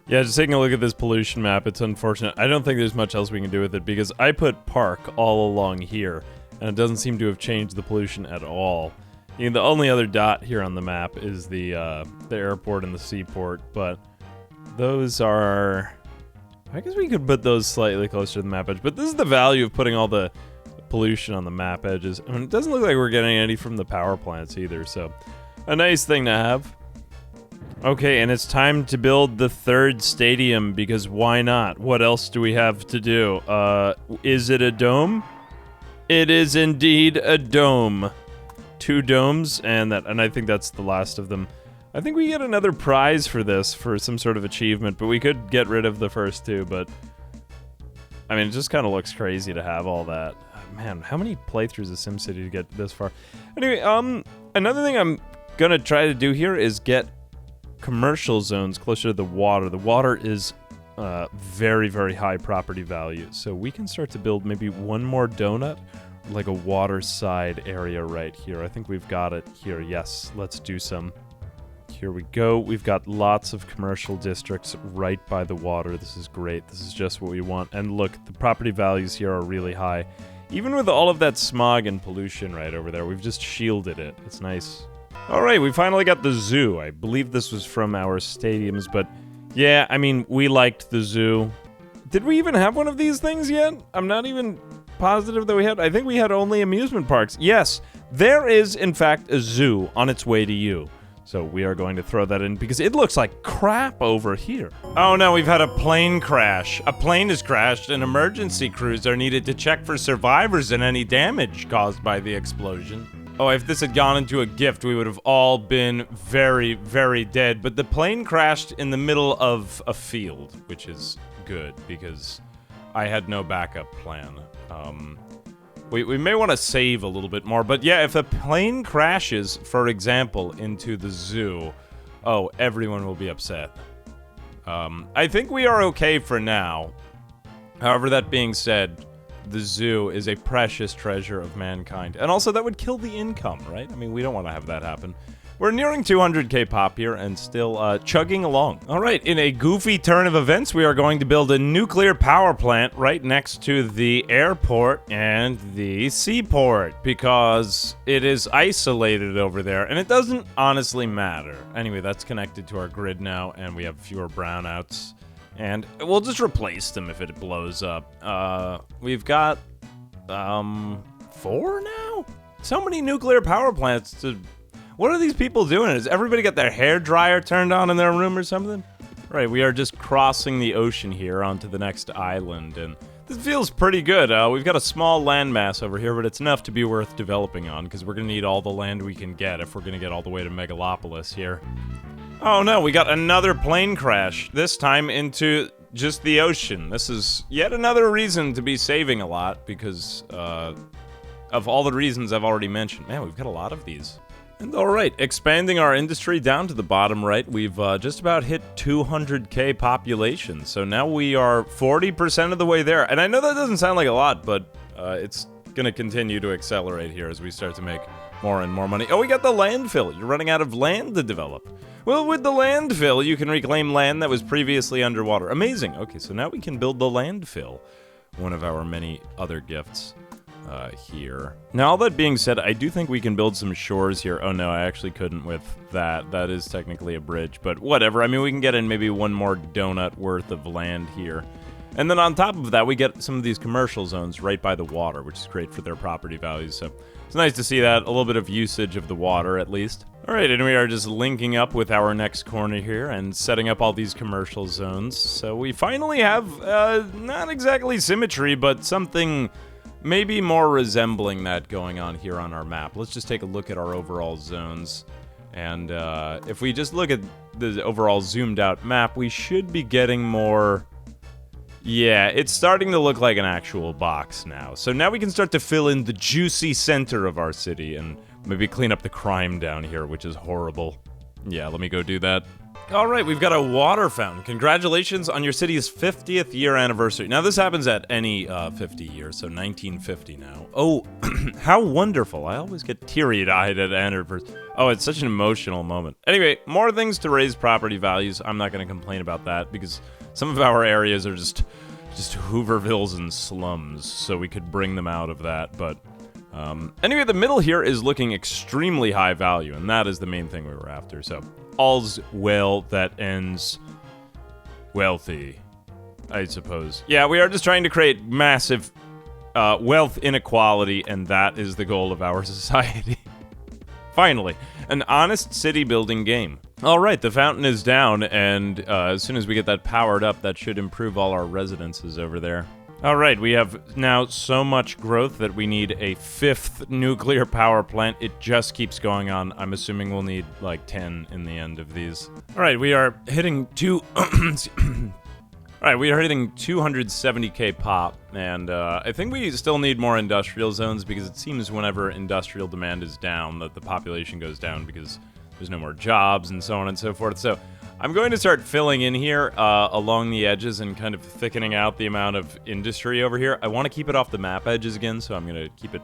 Yeah, just taking a look at this pollution map, it's unfortunate. I don't think there's much else we can do with it because I put park all along here, and it doesn't seem to have changed the pollution at all. You know, the only other dot here on the map is the airport and the seaport, but those are, I guess we could put those slightly closer to the map edge, but this is the value of putting all the pollution on the map edges. I mean, it doesn't look like we're getting any from the power plants either, so a nice thing to have. Okay, and it's time to build the third stadium, because why not? What else do we have to do? Is it a dome? It is indeed a dome. 2 domes, and I think that's the last of them. I think we get another prize for this, for some sort of achievement, but we could get rid of the first 2, but... I mean, it just kind of looks crazy to have all that. Man, how many playthroughs of SimCity to get this far? Anyway, another thing I'm gonna try to do here is get commercial zones closer to the water. The water is very, very high property value, so we can start to build maybe one more donut, like a waterside area right here. I think we've got it here. Yes, let's do some. Here we go. We've got lots of commercial districts right by the water. This is great. This is just what we want. And look, the property values here are really high. Even with all of that smog and pollution right over there, we've just shielded it. It's nice. Alright, we finally got the zoo. I believe this was from our stadiums, but yeah, I mean, we liked the zoo. Did we even have one of these things yet? I'm not even positive that we had. I think we had only amusement parks. Yes, there is, in fact, a zoo on its way to you. So we are going to throw that in because it looks like crap over here. Oh no, we've had a plane crash. A plane has crashed and emergency crews are needed to check for survivors and any damage caused by the explosion. Oh, if this had gone into a gift, we would have all been very, very dead. But the plane crashed in the middle of a field, which is good because I had no backup plan. We may want to save a little bit more, but yeah, if a plane crashes, for example, into the zoo, oh, everyone will be upset. I think we are okay for now. However, that being said, the zoo is a precious treasure of mankind. And also, that would kill the income, right? I mean, we don't want to have that happen. We're nearing 200k pop here and still chugging along. All right, in a goofy turn of events, we are going to build a nuclear power plant right next to the airport and the seaport because it is isolated over there and it doesn't honestly matter. Anyway, that's connected to our grid now and we have fewer brownouts and we'll just replace them if it blows up. We've got 4 now? So many nuclear power plants to... What are these people doing? Has everybody got their hair dryer turned on in their room or something? Right, we are just crossing the ocean here onto the next island, and this feels pretty good. We've got a small landmass over here, but it's enough to be worth developing on, because we're going to need all the land we can get if we're going to get all the way to Megalopolis here. Oh no, we got another plane crash, this time into just the ocean. This is yet another reason to be saving a lot, because of all the reasons I've already mentioned. Man, we've got a lot of these. And alright, expanding our industry down to the bottom right, we've just about hit 200k population. So now we are 40% of the way there. And I know that doesn't sound like a lot, but it's gonna continue to accelerate here as we start to make more and more money. Oh, we got the landfill. You're running out of land to develop. Well, with the landfill, you can reclaim land that was previously underwater. Amazing. Okay, so now we can build the landfill. One of our many other gifts. Here. Now, all that being said, I do think we can build some shores here. Oh no, I actually couldn't with that. That is technically a bridge, but whatever. I mean, we can get in maybe one more donut worth of land here. And then on top of that, we get some of these commercial zones right by the water, which is great for their property values. So it's nice to see that. A little bit of usage of the water, at least. All right, and we are just linking up with our next corner here and setting up all these commercial zones. So we finally have, not exactly symmetry, but something... maybe more resembling that going on here on our map. Let's just take a look at our overall zones. And if we just look at the overall zoomed out map, we should be getting more... yeah, it's starting to look like an actual box now. So now we can start to fill in the juicy center of our city and maybe clean up the crime down here, which is horrible. Yeah, let me go do that. Alright, we've got a water fountain. Congratulations on your city's 50th year anniversary. Now, this happens at any 50 years, so 1950 now. Oh, how wonderful. I always get teary-eyed at anniversary. Oh, it's such an emotional moment. Anyway, more things to raise property values. I'm not going to complain about that, because some of our areas are just Hoovervilles and slums, so we could bring them out of that, but... anyway, the middle here is looking extremely high value, and that is the main thing we were after, so... all's well that ends wealthy, I suppose. Yeah, we are just trying to create massive wealth inequality, and that is the goal of our society. Finally, an honest city building game. Alright, the fountain is down, and as soon as we get that powered up, that should improve all our residences over there. Alright, we have now so much growth that we need a 5th nuclear power plant. It just keeps going on. I'm assuming we'll need like 10 in the end of these. Alright, we are hitting Alright, we are hitting 270k pop, and I think we still need more industrial zones because it seems whenever industrial demand is down that the population goes down because there's no more jobs and so on and so forth. So I'm going to start filling in here along the edges and kind of thickening out the amount of industry over here. I want to keep it off the map edges again, so I'm going to keep it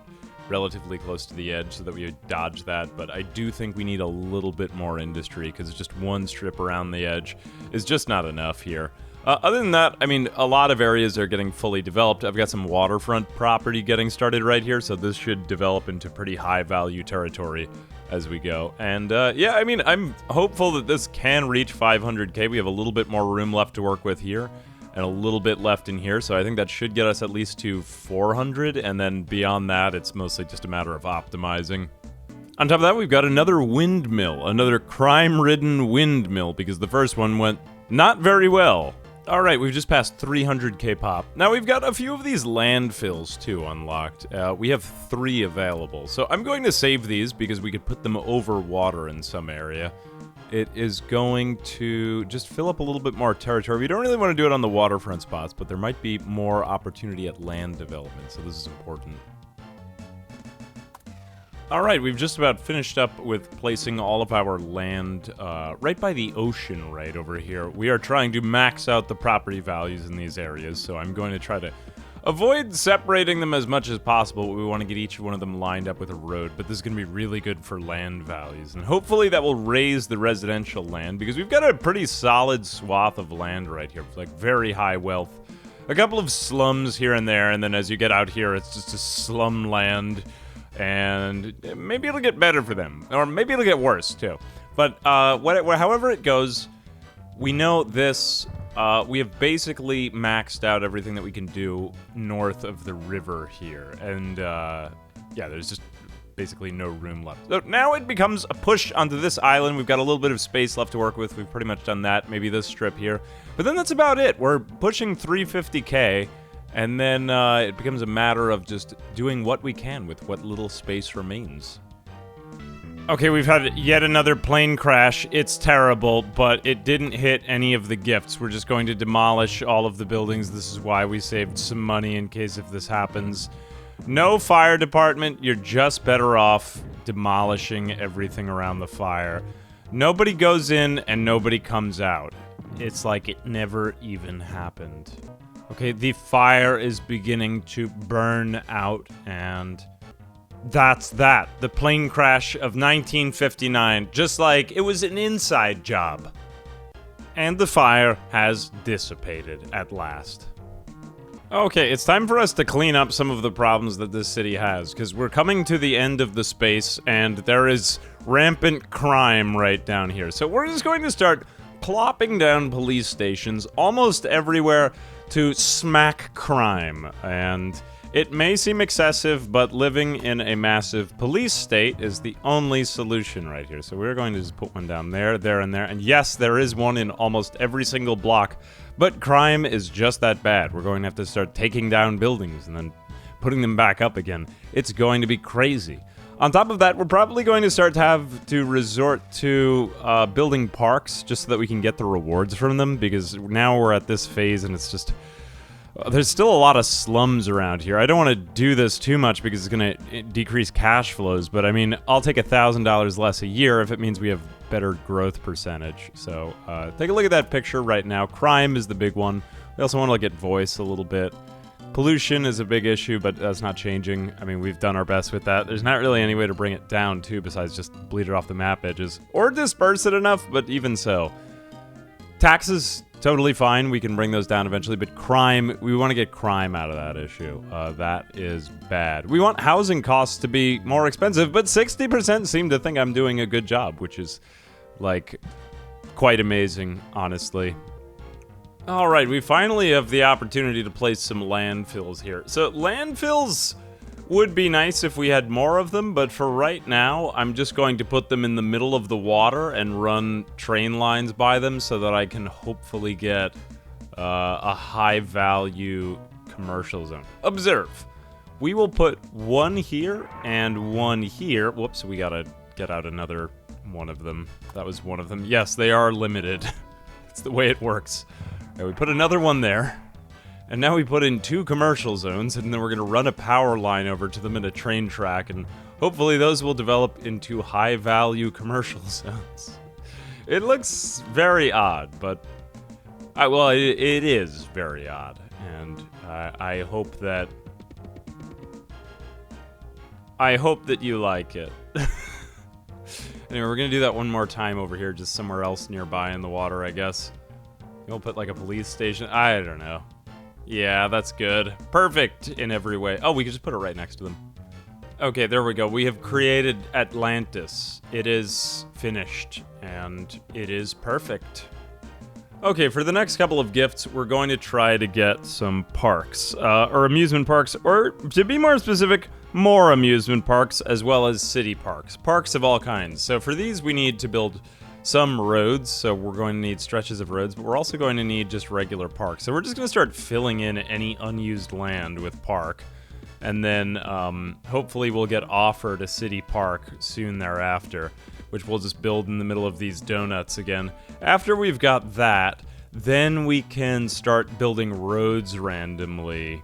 relatively close to the edge so that we dodge that, but I do think we need a little bit more industry because just one strip around the edge is just not enough here. Other than that, I mean, a lot of areas are getting fully developed. I've got some waterfront property getting started right here, so this should develop into pretty high-value territory as we go. And, yeah, I mean, I'm hopeful that this can reach 500k. We have a little bit more room left to work with here, and a little bit left in here, so I think that should get us at least to 400, and then beyond that, it's mostly just a matter of optimizing. On top of that, we've got another windmill, another crime-ridden windmill, because the first one went not very well. Alright, we've just passed 300k pop. Now we've got a few of these landfills too unlocked. We have 3 available. So I'm going to save these because we could put them over water in some area. It is going to just fill up a little bit more territory. We don't really want to do it on the waterfront spots, but there might be more opportunity at land development, so this is important. Alright, we've just about finished up with placing all of our land right by the ocean right over here. We are trying to max out the property values in these areas, so I'm going to try to avoid separating them as much as possible. We want to get each one of them lined up with a road, but this is going to be really good for land values, and hopefully that will raise the residential land, because we've got a pretty solid swath of land right here, like very high wealth. A couple of slums here and there, and then as you get out here, it's just a slum land. And maybe it'll get better for them, or maybe it'll get worse too. But however it goes, we know this. We have basically maxed out everything that we can do north of the river here, and yeah, there's just basically no room left. So now it becomes a push onto this island. We've got a little bit of space left to work with. We've pretty much done that. Maybe this strip here, but then that's about it. We're pushing 350k. And then it becomes a matter of just doing what we can with what little space remains. Okay, we've had yet another plane crash. It's terrible, but it didn't hit any of the gifts. We're just going to demolish all of the buildings. This is why we saved some money in case if this happens. No fire department. You're just better off demolishing everything around the fire. Nobody goes in and nobody comes out. It's like it never even happened. Okay, the fire is beginning to burn out, and that's that. The plane crash of 1959, just like it was an inside job. And the fire has dissipated at last. Okay, it's time for us to clean up some of the problems that this city has, because we're coming to the end of the space, and there is rampant crime right down here. So we're just going to start plopping down police stations almost everywhere to smack crime, and it may seem excessive, but living in a massive police state is the only solution right here. So we're going to just put one down there, there, and there, and yes, there is one in almost every single block, but crime is just that bad. We're going to have to start taking down buildings and then putting them back up again. It's going to be crazy. On top of that, we're probably going to start to have to resort to building parks just so that we can get the rewards from them, because now we're at this phase and it's just... there's still a lot of slums around here. I don't want to do this too much because it's going to decrease cash flows, but I mean, I'll take $1,000 less a year if it means we have better growth percentage. So take a look at that picture right now. Crime is the big one. We also want to look at voice a little bit. Pollution is a big issue, but that's not changing. I mean, we've done our best with that. There's not really any way to bring it down, too, besides just bleed it off the map edges. Or disperse it enough, but even so. Taxes, totally fine. We can bring those down eventually, but crime, we want to get crime out of that issue. That is bad. We want housing costs to be more expensive, but 60% seem to think I'm doing a good job, which is, like, quite amazing, honestly. Alright, we finally have the opportunity to place some landfills here. So, landfills Would be nice if we had more of them, but for right now, I'm just going to put them in the middle of the water and run train lines by them so that I can hopefully get a high-value commercial zone. Observe. We will put one here and one here. Whoops, we gotta get out another one of them. That was one of them. Yes, they are limited. It's the way it works. All right, we put another one there. And now we put in 2 commercial zones, and then we're going to run a power line over to them in a train track, and hopefully those will develop into high-value commercial zones. It looks very odd, but... well, it is very odd, and I hope that... you like it. Anyway, we're going to do that one more time over here, just somewhere else nearby in the water, I guess. We'll put, like, a police station. I don't know. Yeah, that's good. Perfect in every way. Oh, we could just put it right next to them. Okay, there we go. We have created Atlantis. It is finished, and it is perfect. Okay, for the next couple of gifts, we're going to try to get some parks, or amusement parks, or to be more specific, more amusement parks, as well as city parks. Parks of all kinds. So for these, we need to build some roads, so we're going to need stretches of roads, but we're also going to need just regular parks. So we're just going to start filling in any unused land with park, and then hopefully we'll get offered a city park soon thereafter, which we'll just build in the middle of these donuts again. After we've got that, then we can start building roads randomly,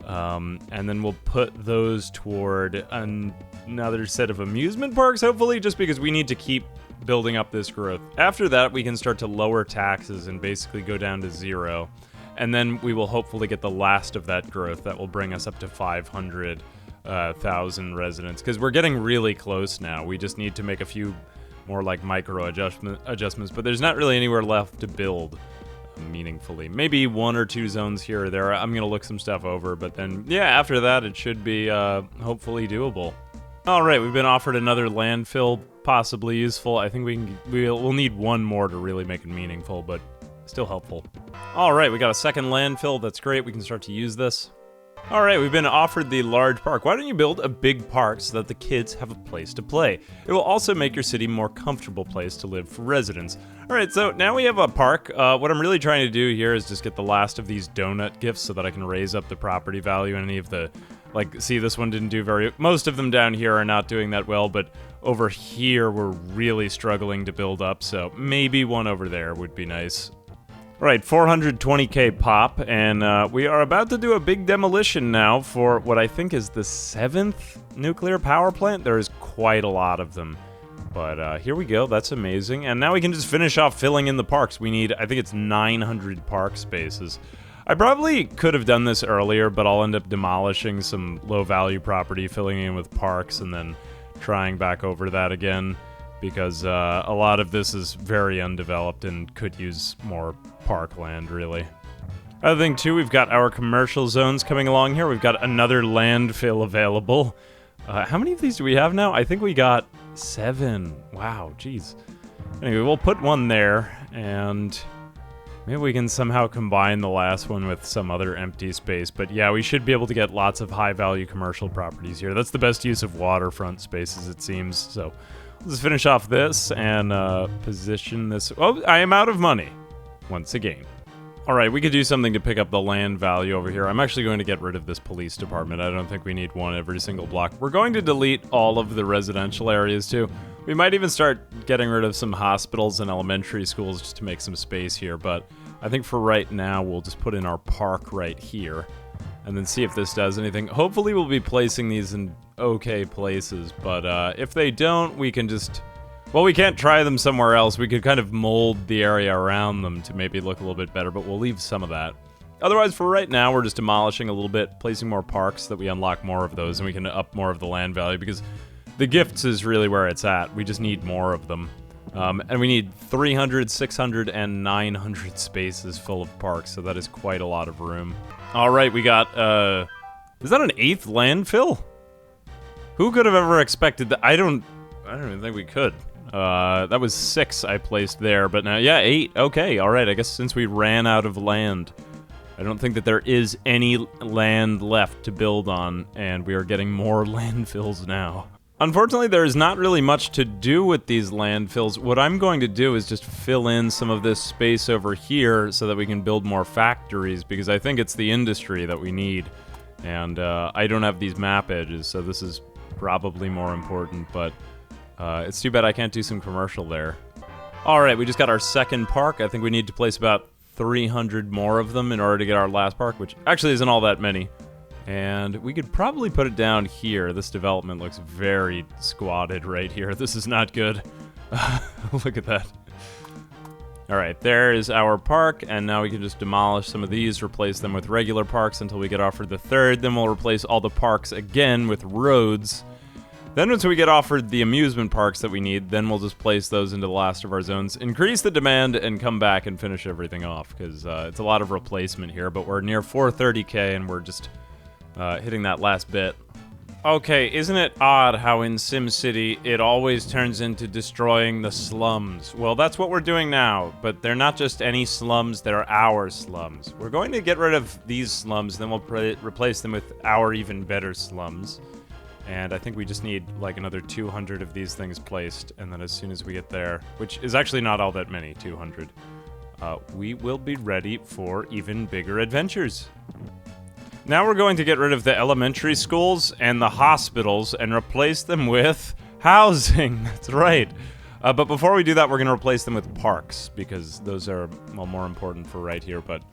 and then we'll put those toward another set of amusement parks, hopefully, just because we need to keep building up this growth. After that, we can start to lower taxes and basically go down to 0. And then we will hopefully get the last of that growth that will bring us up to 500,000 residents. Because we're getting really close now. We just need to make a few more like micro adjustments. But there's not really anywhere left to build meaningfully. Maybe 1 or 2 zones here or there. I'm going to look some stuff over. But then, yeah, after that, it should be hopefully doable. All right, we've been offered another landfill, possibly useful. I think we'll need one more to really make it meaningful, but still helpful. All right, we got a second landfill. That's great. We can start to use this. All right, we've been offered the large park. Why don't you build a big park so that the kids have a place to play? It will also make your city a more comfortable place to live for residents. All right, so now we have a park. What I'm really trying to do here is just get the last of these donut gifts so that I can raise up the property value and any of the... Like, see, this one didn't do most of them down here are not doing that well, but over here we're really struggling to build up, so maybe one over there would be nice. Right, 420k pop, and we are about to do a big demolition now for what I think is the 7th nuclear power plant. There is quite a lot of them, but here we go. That's amazing, and now we can just finish off filling in the parks. We need, I think it's 900 park spaces. I probably could have done this earlier, but I'll end up demolishing some low-value property, filling in with parks, and then trying back over that again, because a lot of this is very undeveloped and could use more parkland, really. Other thing, too, we've got our commercial zones coming along here. We've got another landfill available. How many of these do we have now? I think we got 7. Wow, jeez. Anyway, we'll put one there, and... maybe we can somehow combine the last one with some other empty space, but yeah, we should be able to get lots of high-value commercial properties here. That's the best use of waterfront spaces, it seems, so let's finish off this and position this... Oh, I am out of money, once again. Alright, we could do something to pick up the land value over here. I'm actually going to get rid of this police department. I don't think we need one every single block. We're going to delete all of the residential areas, too. We might even start getting rid of some hospitals and elementary schools just to make some space here, but I think for right now, we'll just put in our park right here, and then see if this does anything. Hopefully, we'll be placing these in okay places, but if they don't, we can just... well, we can't try them somewhere else. We could kind of mold the area around them to maybe look a little bit better, but we'll leave some of that. Otherwise, for right now, we're just demolishing a little bit, placing more parks so that we unlock more of those, and we can up more of the land value, because the gifts is really where it's at. We just need more of them. And we need 300, 600, and 900 spaces full of parks, so that is quite a lot of room. All right, we got, is that an 8th landfill? Who could have ever expected that? I don't even think we could. That was 6 I placed there, but now, yeah, 8. Okay, all right, I guess since we ran out of land, I don't think that there is any land left to build on, and we are getting more landfills now. Unfortunately, there is not really much to do with these landfills. What I'm going to do is just fill in some of this space over here so that we can build more factories, because I think it's the industry that we need. And I don't have these map edges, so this is probably more important, but it's too bad I can't do some commercial there. Alright, we just got our second park. I think we need to place about 300 more of them in order to get our last park, which actually isn't all that many. And we could probably put it down here. This development looks very squatted right here. This is not good. Look at that. Alright, there is our park, and now we can just demolish some of these, replace them with regular parks until we get offered the third. Then we'll replace all the parks again with roads. Then once we get offered the amusement parks that we need, then we'll just place those into the last of our zones, increase the demand, and come back and finish everything off, because it's a lot of replacement here, but we're near 430k, and we're just hitting that last bit. Okay, isn't it odd how in SimCity it always turns into destroying the slums? Well, that's what we're doing now, but they're not just any slums, they're our slums. We're going to get rid of these slums, then we'll replace them with our even better slums. And I think we just need like another 200 of these things placed, and then as soon as we get there, which is actually not all that many, 200, we will be ready for even bigger adventures. Now we're going to get rid of the elementary schools and the hospitals and replace them with housing. That's right. But before we do that, we're going to replace them with parks, because those are, well, more important for right here, but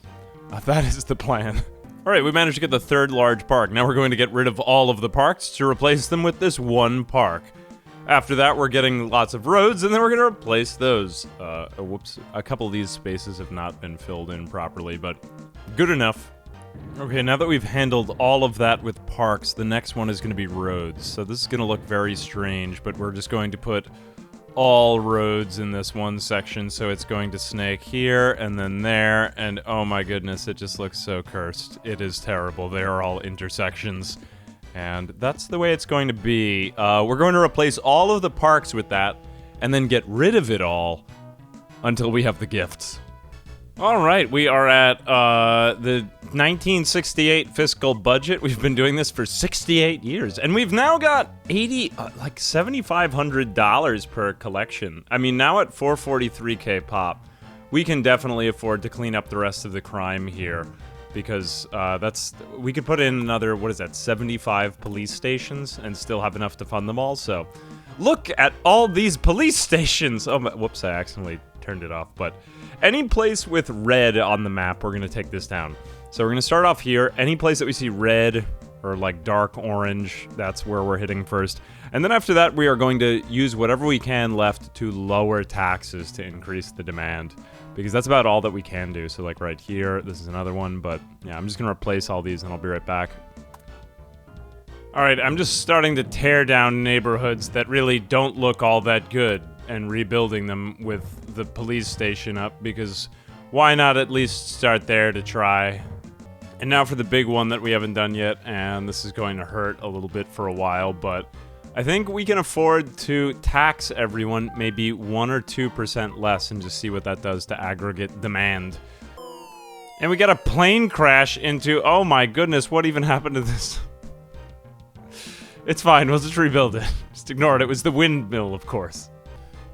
that is the plan. Alright, we managed to get the third large park. Now we're going to get rid of all of the parks to replace them with this one park. After that, we're getting lots of roads, and then we're going to replace those. Whoops, a couple of these spaces have not been filled in properly, but good enough. Okay, now that we've handled all of that with parks, the next one is going to be roads. So this is going to look very strange, but we're just going to put all roads in this one section, so it's going to snake here and then there, and oh my goodness, it just looks so cursed. It is terrible. They are all intersections, and that's the way it's going to be. We're going to replace all of the parks with that, and then get rid of it all until we have the gifts. Alright, we are at the 1968 fiscal budget. We've been doing this for 68 years, and we've now got like $7,500 per collection. I mean, now at 443k pop, we can definitely afford to clean up the rest of the crime here, because we could put in another, what is that, 75 police stations and still have enough to fund them all, so look at all these police stations! Oh, whoops, I accidentally turned it off, but any place with red on the map, we're going to take this down. So we're going to start off here. Any place that we see red or like dark orange, that's where we're hitting first. And then after that, we are going to use whatever we can left to lower taxes to increase the demand, because that's about all that we can do. So like right here, this is another one, but yeah, I'm just going to replace all these and I'll be right back. Alright, I'm just starting to tear down neighborhoods that really don't look all that good and rebuilding them with the police station up, because why not at least start there to try? And now for the big one that we haven't done yet, and this is going to hurt a little bit for a while, but I think we can afford to tax everyone maybe 1 or 2% less and just see what that does to aggregate demand. And we got a plane crash into, oh my goodness, what even happened to this? It's fine, we'll just rebuild it. Just ignore it, it was the windmill, of course.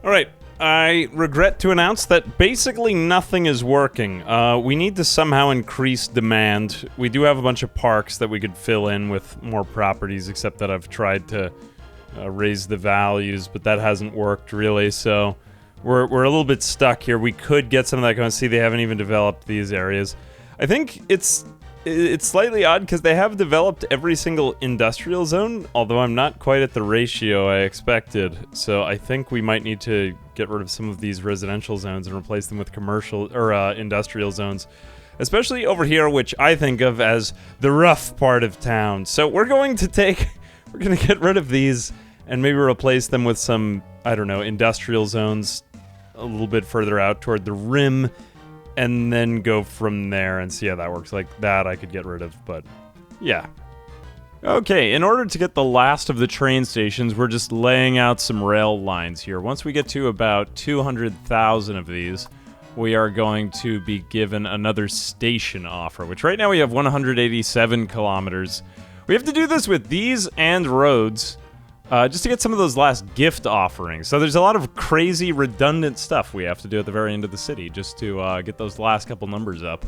Alright, I regret to announce that basically nothing is working. We need to somehow increase demand. We do have a bunch of parks that we could fill in with more properties, except that I've tried to raise the values, but that hasn't worked really, so we're a little bit stuck here. We could get some of that going. See, they haven't even developed these areas. I think it's slightly odd because they have developed every single industrial zone, although I'm not quite at the ratio I expected. So I think we might need to get rid of some of these residential zones and replace them with commercial or industrial zones, especially over here, which I think of as the rough part of town. So we're going to get rid of these and maybe replace them with some, I don't know, industrial zones a little bit further out toward the rim, and then go from there and see how that works. Like that I could get rid of, but yeah. Okay, in order to get the last of the train stations, we're just laying out some rail lines here. Once we get to about 200,000 of these, we are going to be given another station offer, which right now we have 187 kilometers. We have to do this with these and roads, just to get some of those last gift offerings. So there's a lot of crazy, redundant stuff we have to do at the very end of the city, just to get those last couple numbers up.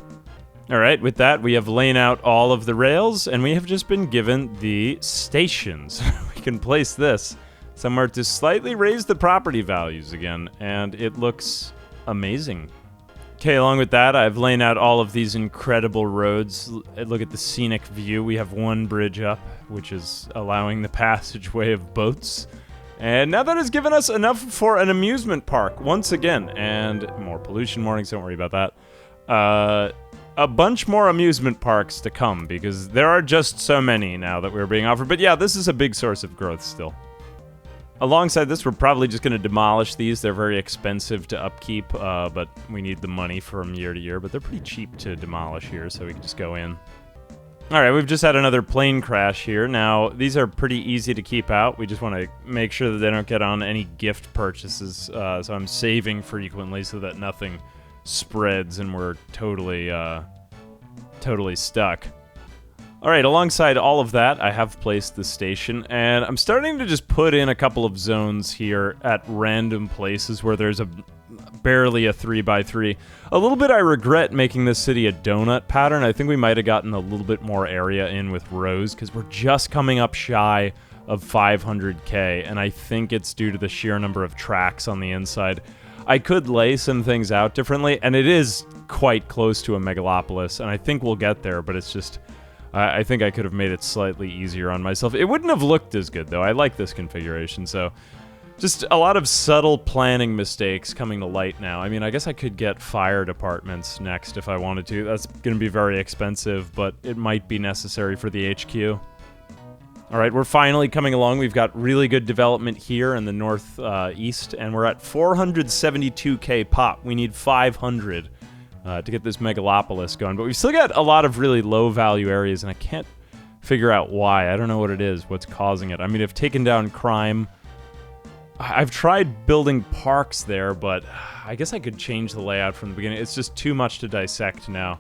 Alright, with that, we have laid out all of the rails, and we have just been given the stations. We can place this somewhere to slightly raise the property values again, and it looks amazing. Okay, along with that, I've laid out all of these incredible roads. Look at the scenic view. We have one bridge up, which is allowing the passageway of boats. And now that has given us enough for an amusement park, once again. And more pollution warnings, don't worry about that. A bunch more amusement parks to come, because there are just so many now that we're being offered. But yeah, this is a big source of growth still. Alongside this, we're probably just going to demolish these. They're very expensive to upkeep, but we need the money from year to year. But they're pretty cheap to demolish here, so we can just go in. Alright, we've just had another plane crash here. Now, these are pretty easy to keep out. We just want to make sure that they don't get on any gift purchases. So I'm saving frequently so that nothing spreads and we're totally stuck. Alright, alongside all of that, I have placed the station, and I'm starting to just put in a couple of zones here at random places where there's barely a 3x3. A little bit I regret making this city a donut pattern. I think we might have gotten a little bit more area in with rows, because we're just coming up shy of 500k, and I think it's due to the sheer number of tracks on the inside. I could lay some things out differently, and it is quite close to a megalopolis, and I think we'll get there, but it's just... I think I could have made it slightly easier on myself. It wouldn't have looked as good, though. I like this configuration, so... Just a lot of subtle planning mistakes coming to light now. I mean, I guess I could get fire departments next if I wanted to. That's going to be very expensive, but it might be necessary for the HQ. Alright, we're finally coming along. We've got really good development here in the northeast, and we're at 472k pop. We need 500 to get this megalopolis going, but we've still got a lot of really low-value areas, and I can't figure out why. I don't know what it is, what's causing it. I mean, I've taken down crime. I've tried building parks there, but I guess I could change the layout from the beginning. It's just too much to dissect now.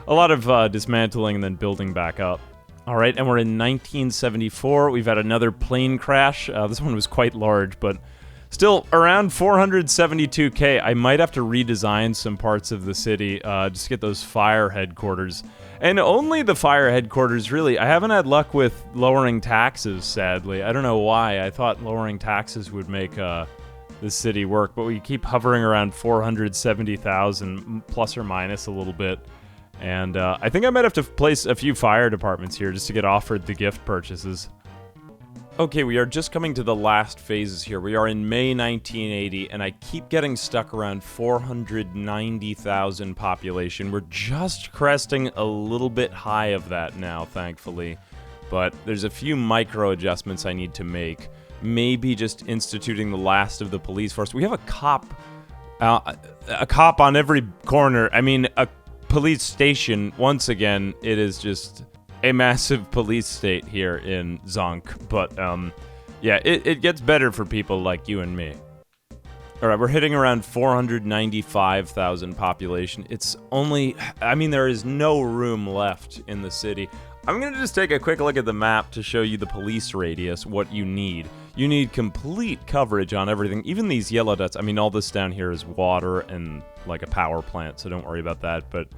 A lot of dismantling and then building back up. Alright, and we're in 1974. We've had another plane crash. This one was quite large, but still around 472k. I might have to redesign some parts of the city just to get those fire headquarters. And only the fire headquarters, really. I haven't had luck with lowering taxes, sadly. I don't know why. I thought lowering taxes would make the city work, but we keep hovering around 470,000, plus or minus a little bit. And I think I might have to place a few fire departments here just to get offered the gift purchases. Okay, we are just coming to the last phases here. We are in May 1980, and I keep getting stuck around 490,000 population. We're just cresting a little bit high of that now, thankfully. But there's a few micro adjustments I need to make. Maybe just instituting the last of the police force. We have a cop on every corner. I mean, a police station. Once again, it is just... a massive police state here in Zonk, but yeah, it gets better for people like you and me. Alright, we're hitting around 495,000 population. It's only, I mean, there is no room left in the city. I'm gonna just take a quick look at the map to show you the police radius, what you need. You need complete coverage on everything, even these yellow dots. I mean, all this down here is water and like a power plant, so don't worry about that, but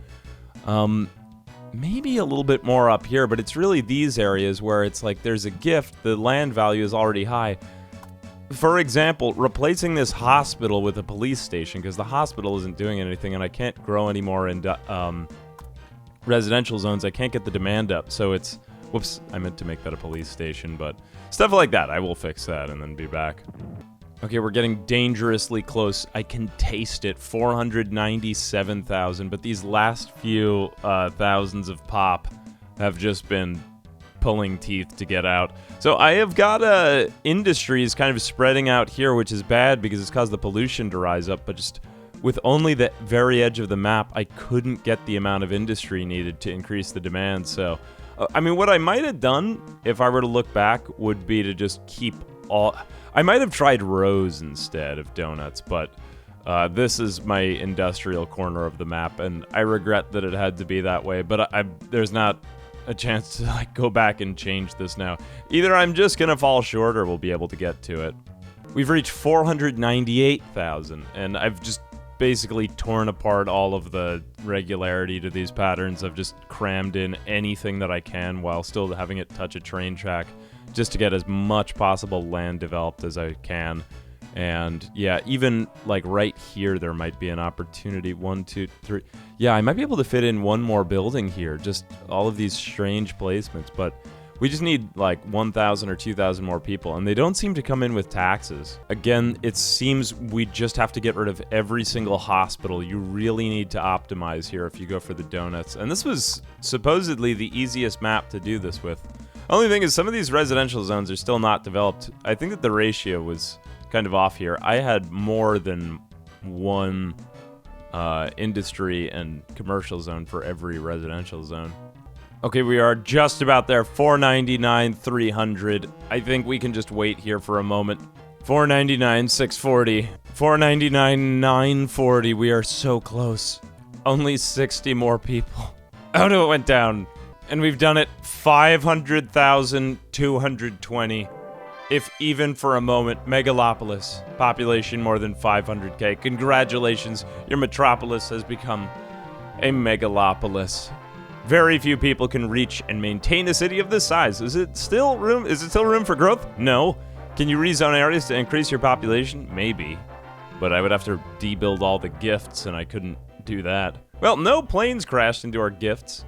maybe a little bit more up here, but it's really these areas where it's like there's a gift, the land value is already high. For example, replacing this hospital with a police station, because the hospital isn't doing anything and I can't grow anymore in residential zones. I can't get the demand up, so it's... Whoops, I meant to make that a police station, but stuff like that. I will fix that and then be back. Okay, we're getting dangerously close. I can taste it. 497,000, but these last few thousands of pop have just been pulling teeth to get out. So I have got industries kind of spreading out here, which is bad because it's caused the pollution to rise up, but just with only the very edge of the map, I couldn't get the amount of industry needed to increase the demand. So, I mean, what I might have done, if I were to look back, would be to just keep all... I might have tried rows instead of donuts, but This is my industrial corner of the map, and I regret that it had to be that way, but there's not a chance to like go back and change this now. Either I'm just gonna fall short or we'll be able to get to it. We've reached 498,000, and I've just basically torn apart all of the regularity to these patterns. I've just crammed in anything that I can while still having it touch a train track, just to get as much possible land developed as I can. And yeah, even like right here, there might be an opportunity. 1, 2, 3. Yeah, I might be able to fit in one more building here. Just all of these strange placements, but we just need like 1,000 or 2,000 more people, and they don't seem to come in with taxes. Again, it seems we just have to get rid of every single hospital. You really need to optimize here if you go for the donuts. And this was supposedly the easiest map to do this with. Only thing is, some of these residential zones are still not developed. I think that the ratio was kind of off here. I had more than one industry and commercial zone for every residential zone. Okay, we are just about there. 499, 300. I think we can just wait here for a moment. 499, 640. 499, 940. We are so close. Only 60 more people. Oh no, it went down. And we've done it. 500,220. If even for a moment. Megalopolis. Population more than 500k. Congratulations, your Metropolis has become a megalopolis. Very few people can reach and maintain a city of this size. Is it still room for growth? No. Can you rezone areas to increase your population? Maybe. But I would have to debuild all the gifts, and I couldn't do that. Well, no planes crashed into our gifts.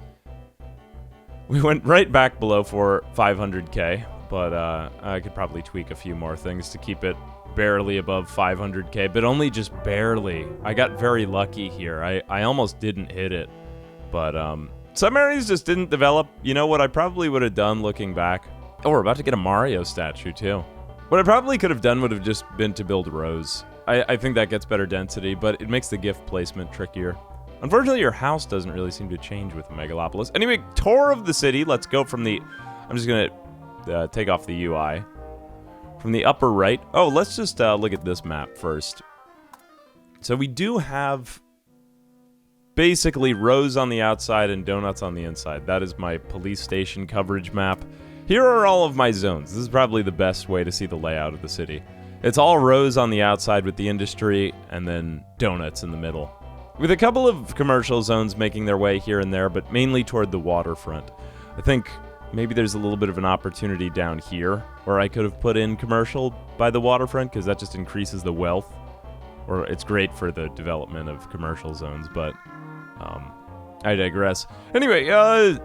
We went right back below for 500k. But I could probably tweak a few more things to keep it barely above 500k, but only just barely. I got very lucky here. I almost didn't hit it, but some areas just didn't develop. You know what I probably would have done looking back? Oh, we're about to get a Mario statue too. What I probably could have done would have just been to build rows. I think that gets better density, but it makes the gift placement trickier. Unfortunately, your house doesn't really seem to change with the Megalopolis. Anyway, tour of the city. Let's go from the... I'm just gonna... take off the UI. From the upper right. Oh, let's just look at this map first. So we do have basically rows on the outside and donuts on the inside. That is my police station coverage map. Here are all of my zones. This is probably the best way to see the layout of the city. It's all rows on the outside with the industry and then donuts in the middle. With a couple of commercial zones making their way here and there, but mainly toward the waterfront. I think maybe there's a little bit of an opportunity down here where I could have put in commercial by the waterfront, because that just increases the wealth. Or it's great for the development of commercial zones, but I digress. Anyway, I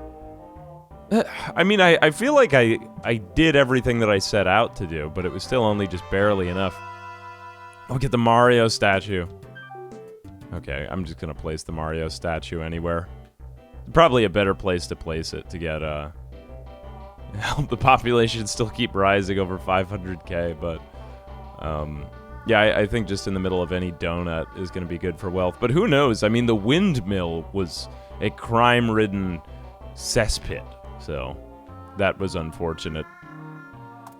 mean, I feel like I did everything that I set out to do, but it was still only just barely enough. Look at the Mario statue. Okay, I'm just gonna place the Mario statue anywhere. Probably a better place to place it to get help the population still keep rising over 500k, but yeah, I think just in the middle of any donut is going to be good for wealth. But who knows? I mean, the windmill was a crime-ridden cesspit, so that was unfortunate.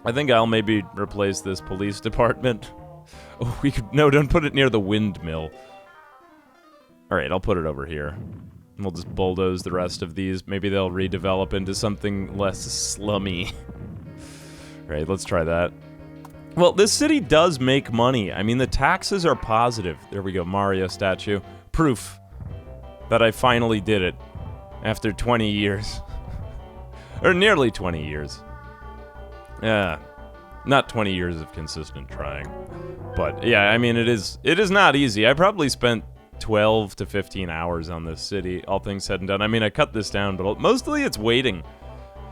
I think I'll maybe replace this police department. Oh, no, don't put it near the windmill. All right, I'll put it over here. We'll just bulldoze the rest of these. Maybe they'll redevelop into something less slummy. Right, let's try that. Well, this city does make money. I mean, the taxes are positive. There we go, Mario statue. Proof that I finally did it after 20 years. Or nearly 20 years. Yeah, not 20 years of consistent trying. But yeah, I mean, it is not easy. I probably spent 12 to 15 hours on this city, all things said and done. I mean, I cut this down, but mostly it's waiting.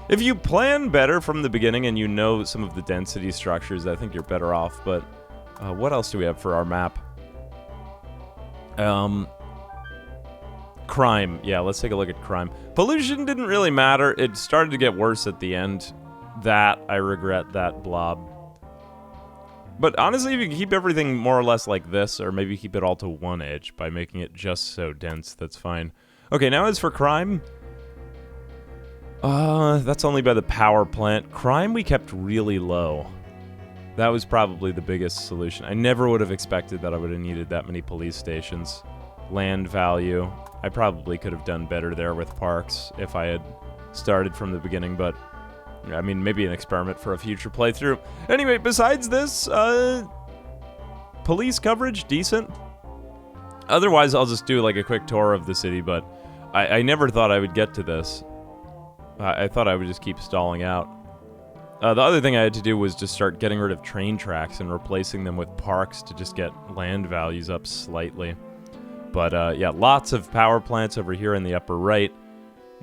If you plan better from the beginning and you know some of the density structures, I think you're better off. But what else do we have for our map? Crime. Yeah, let's take a look at crime. Pollution didn't really matter. It started to get worse at the end. That, I regret that blob. But honestly, if you can keep everything more or less like this, or maybe keep it all to one edge by making it just so dense, that's fine. Okay, now as for crime... that's only by the power plant. Crime we kept really low. That was probably the biggest solution. I never would have expected that I would have needed that many police stations. Land value. I probably could have done better there with parks if I had started from the beginning, but I mean, maybe an experiment for a future playthrough. Anyway, besides this, police coverage, decent. Otherwise, I'll just do like a quick tour of the city, but I never thought I would get to this. I thought I would just keep stalling out. The other thing I had to do was just start getting rid of train tracks and replacing them with parks to just get land values up slightly. But yeah, lots of power plants over here in the upper right.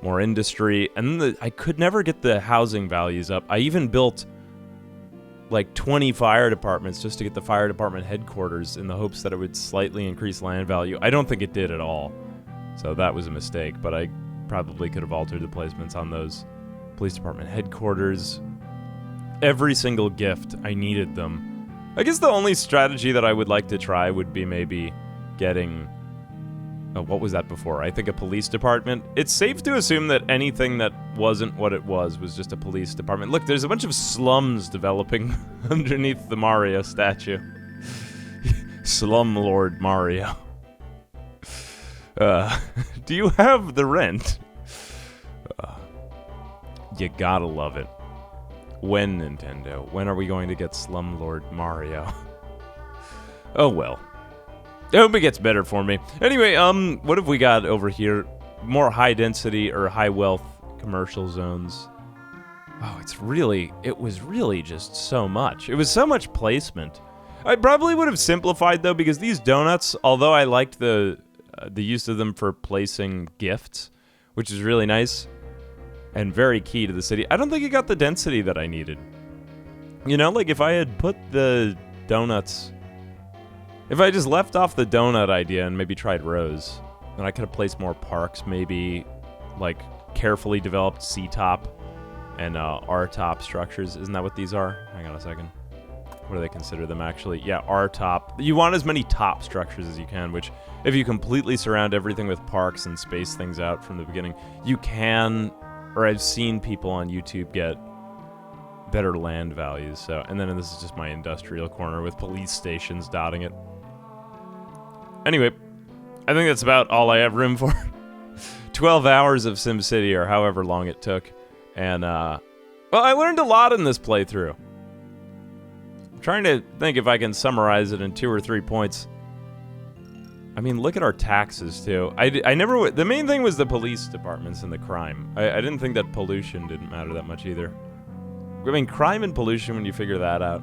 More industry. And then I could never get the housing values up. I even built like 20 fire departments just to get the fire department headquarters in the hopes that it would slightly increase land value. I don't think it did at all. So that was a mistake, but I probably could have altered the placements on those police department headquarters. Every single gift, I needed them. I guess the only strategy that I would like to try would be maybe getting... what was that before? I think a police department. It's safe to assume that anything that wasn't what it was just a police department. Look, there's a bunch of slums developing underneath the Mario statue. Slumlord Mario. Do you have the rent? You gotta love it. When, Nintendo? When are we going to get Slumlord Mario? Oh well. I hope it gets better for me. Anyway, what have we got over here? More high density or high wealth commercial zones. Oh, it was really just so much. It was so much placement. I probably would have simplified though, because these donuts, although I liked the use of them for placing gifts, which is really nice and very key to the city, I don't think it got the density that I needed. You know, like if I had put the donuts... If I just left off the donut idea and maybe tried rows, then I could have placed more parks, maybe like carefully developed C-top and R-top structures. Isn't that what these are? Hang on a second. What do they consider them actually? Yeah, R-top. You want as many top structures as you can, which if you completely surround everything with parks and space things out from the beginning, you can, or I've seen people on YouTube get better land values. So, and then this is just my industrial corner with police stations dotting it. Anyway, I think that's about all I have room for. 12 hours of SimCity, or however long it took. And, well, I learned a lot in this playthrough. I'm trying to think if I can summarize it in 2 or 3 points. I mean, look at our taxes, too. I never... The main thing was the police departments and the crime. I didn't think that pollution didn't matter that much either. I mean, crime and pollution, when you figure that out,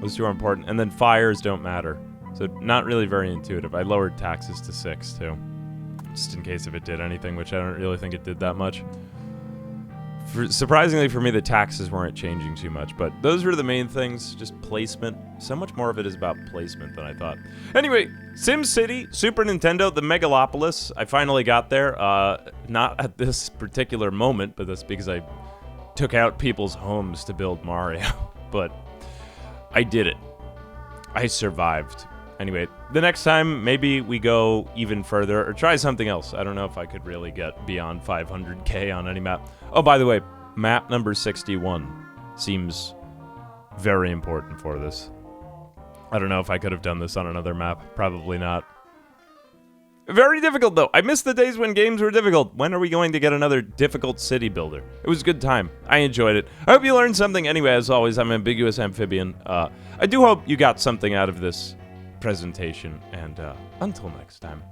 those two are important. And then fires don't matter. So not really very intuitive. I lowered taxes to 6, too. Just in case if it did anything, which I don't really think it did that much. Surprisingly for me, the taxes weren't changing too much. But those were the main things, just placement. So much more of it is about placement than I thought. Anyway, SimCity, Super Nintendo, the Megalopolis. I finally got there. Not at this particular moment, but that's because I took out people's homes to build Mario. But I did it. I survived. Anyway, the next time, maybe we go even further, or try something else. I don't know if I could really get beyond 500k on any map. Oh, by the way, map number 61 seems very important for this. I don't know if I could have done this on another map. Probably not. Very difficult, though. I miss the days when games were difficult. When are we going to get another difficult city builder? It was a good time. I enjoyed it. I hope you learned something. Anyway, as always, I'm Ambiguous Amphibian. I do hope you got something out of this presentation, and until next time.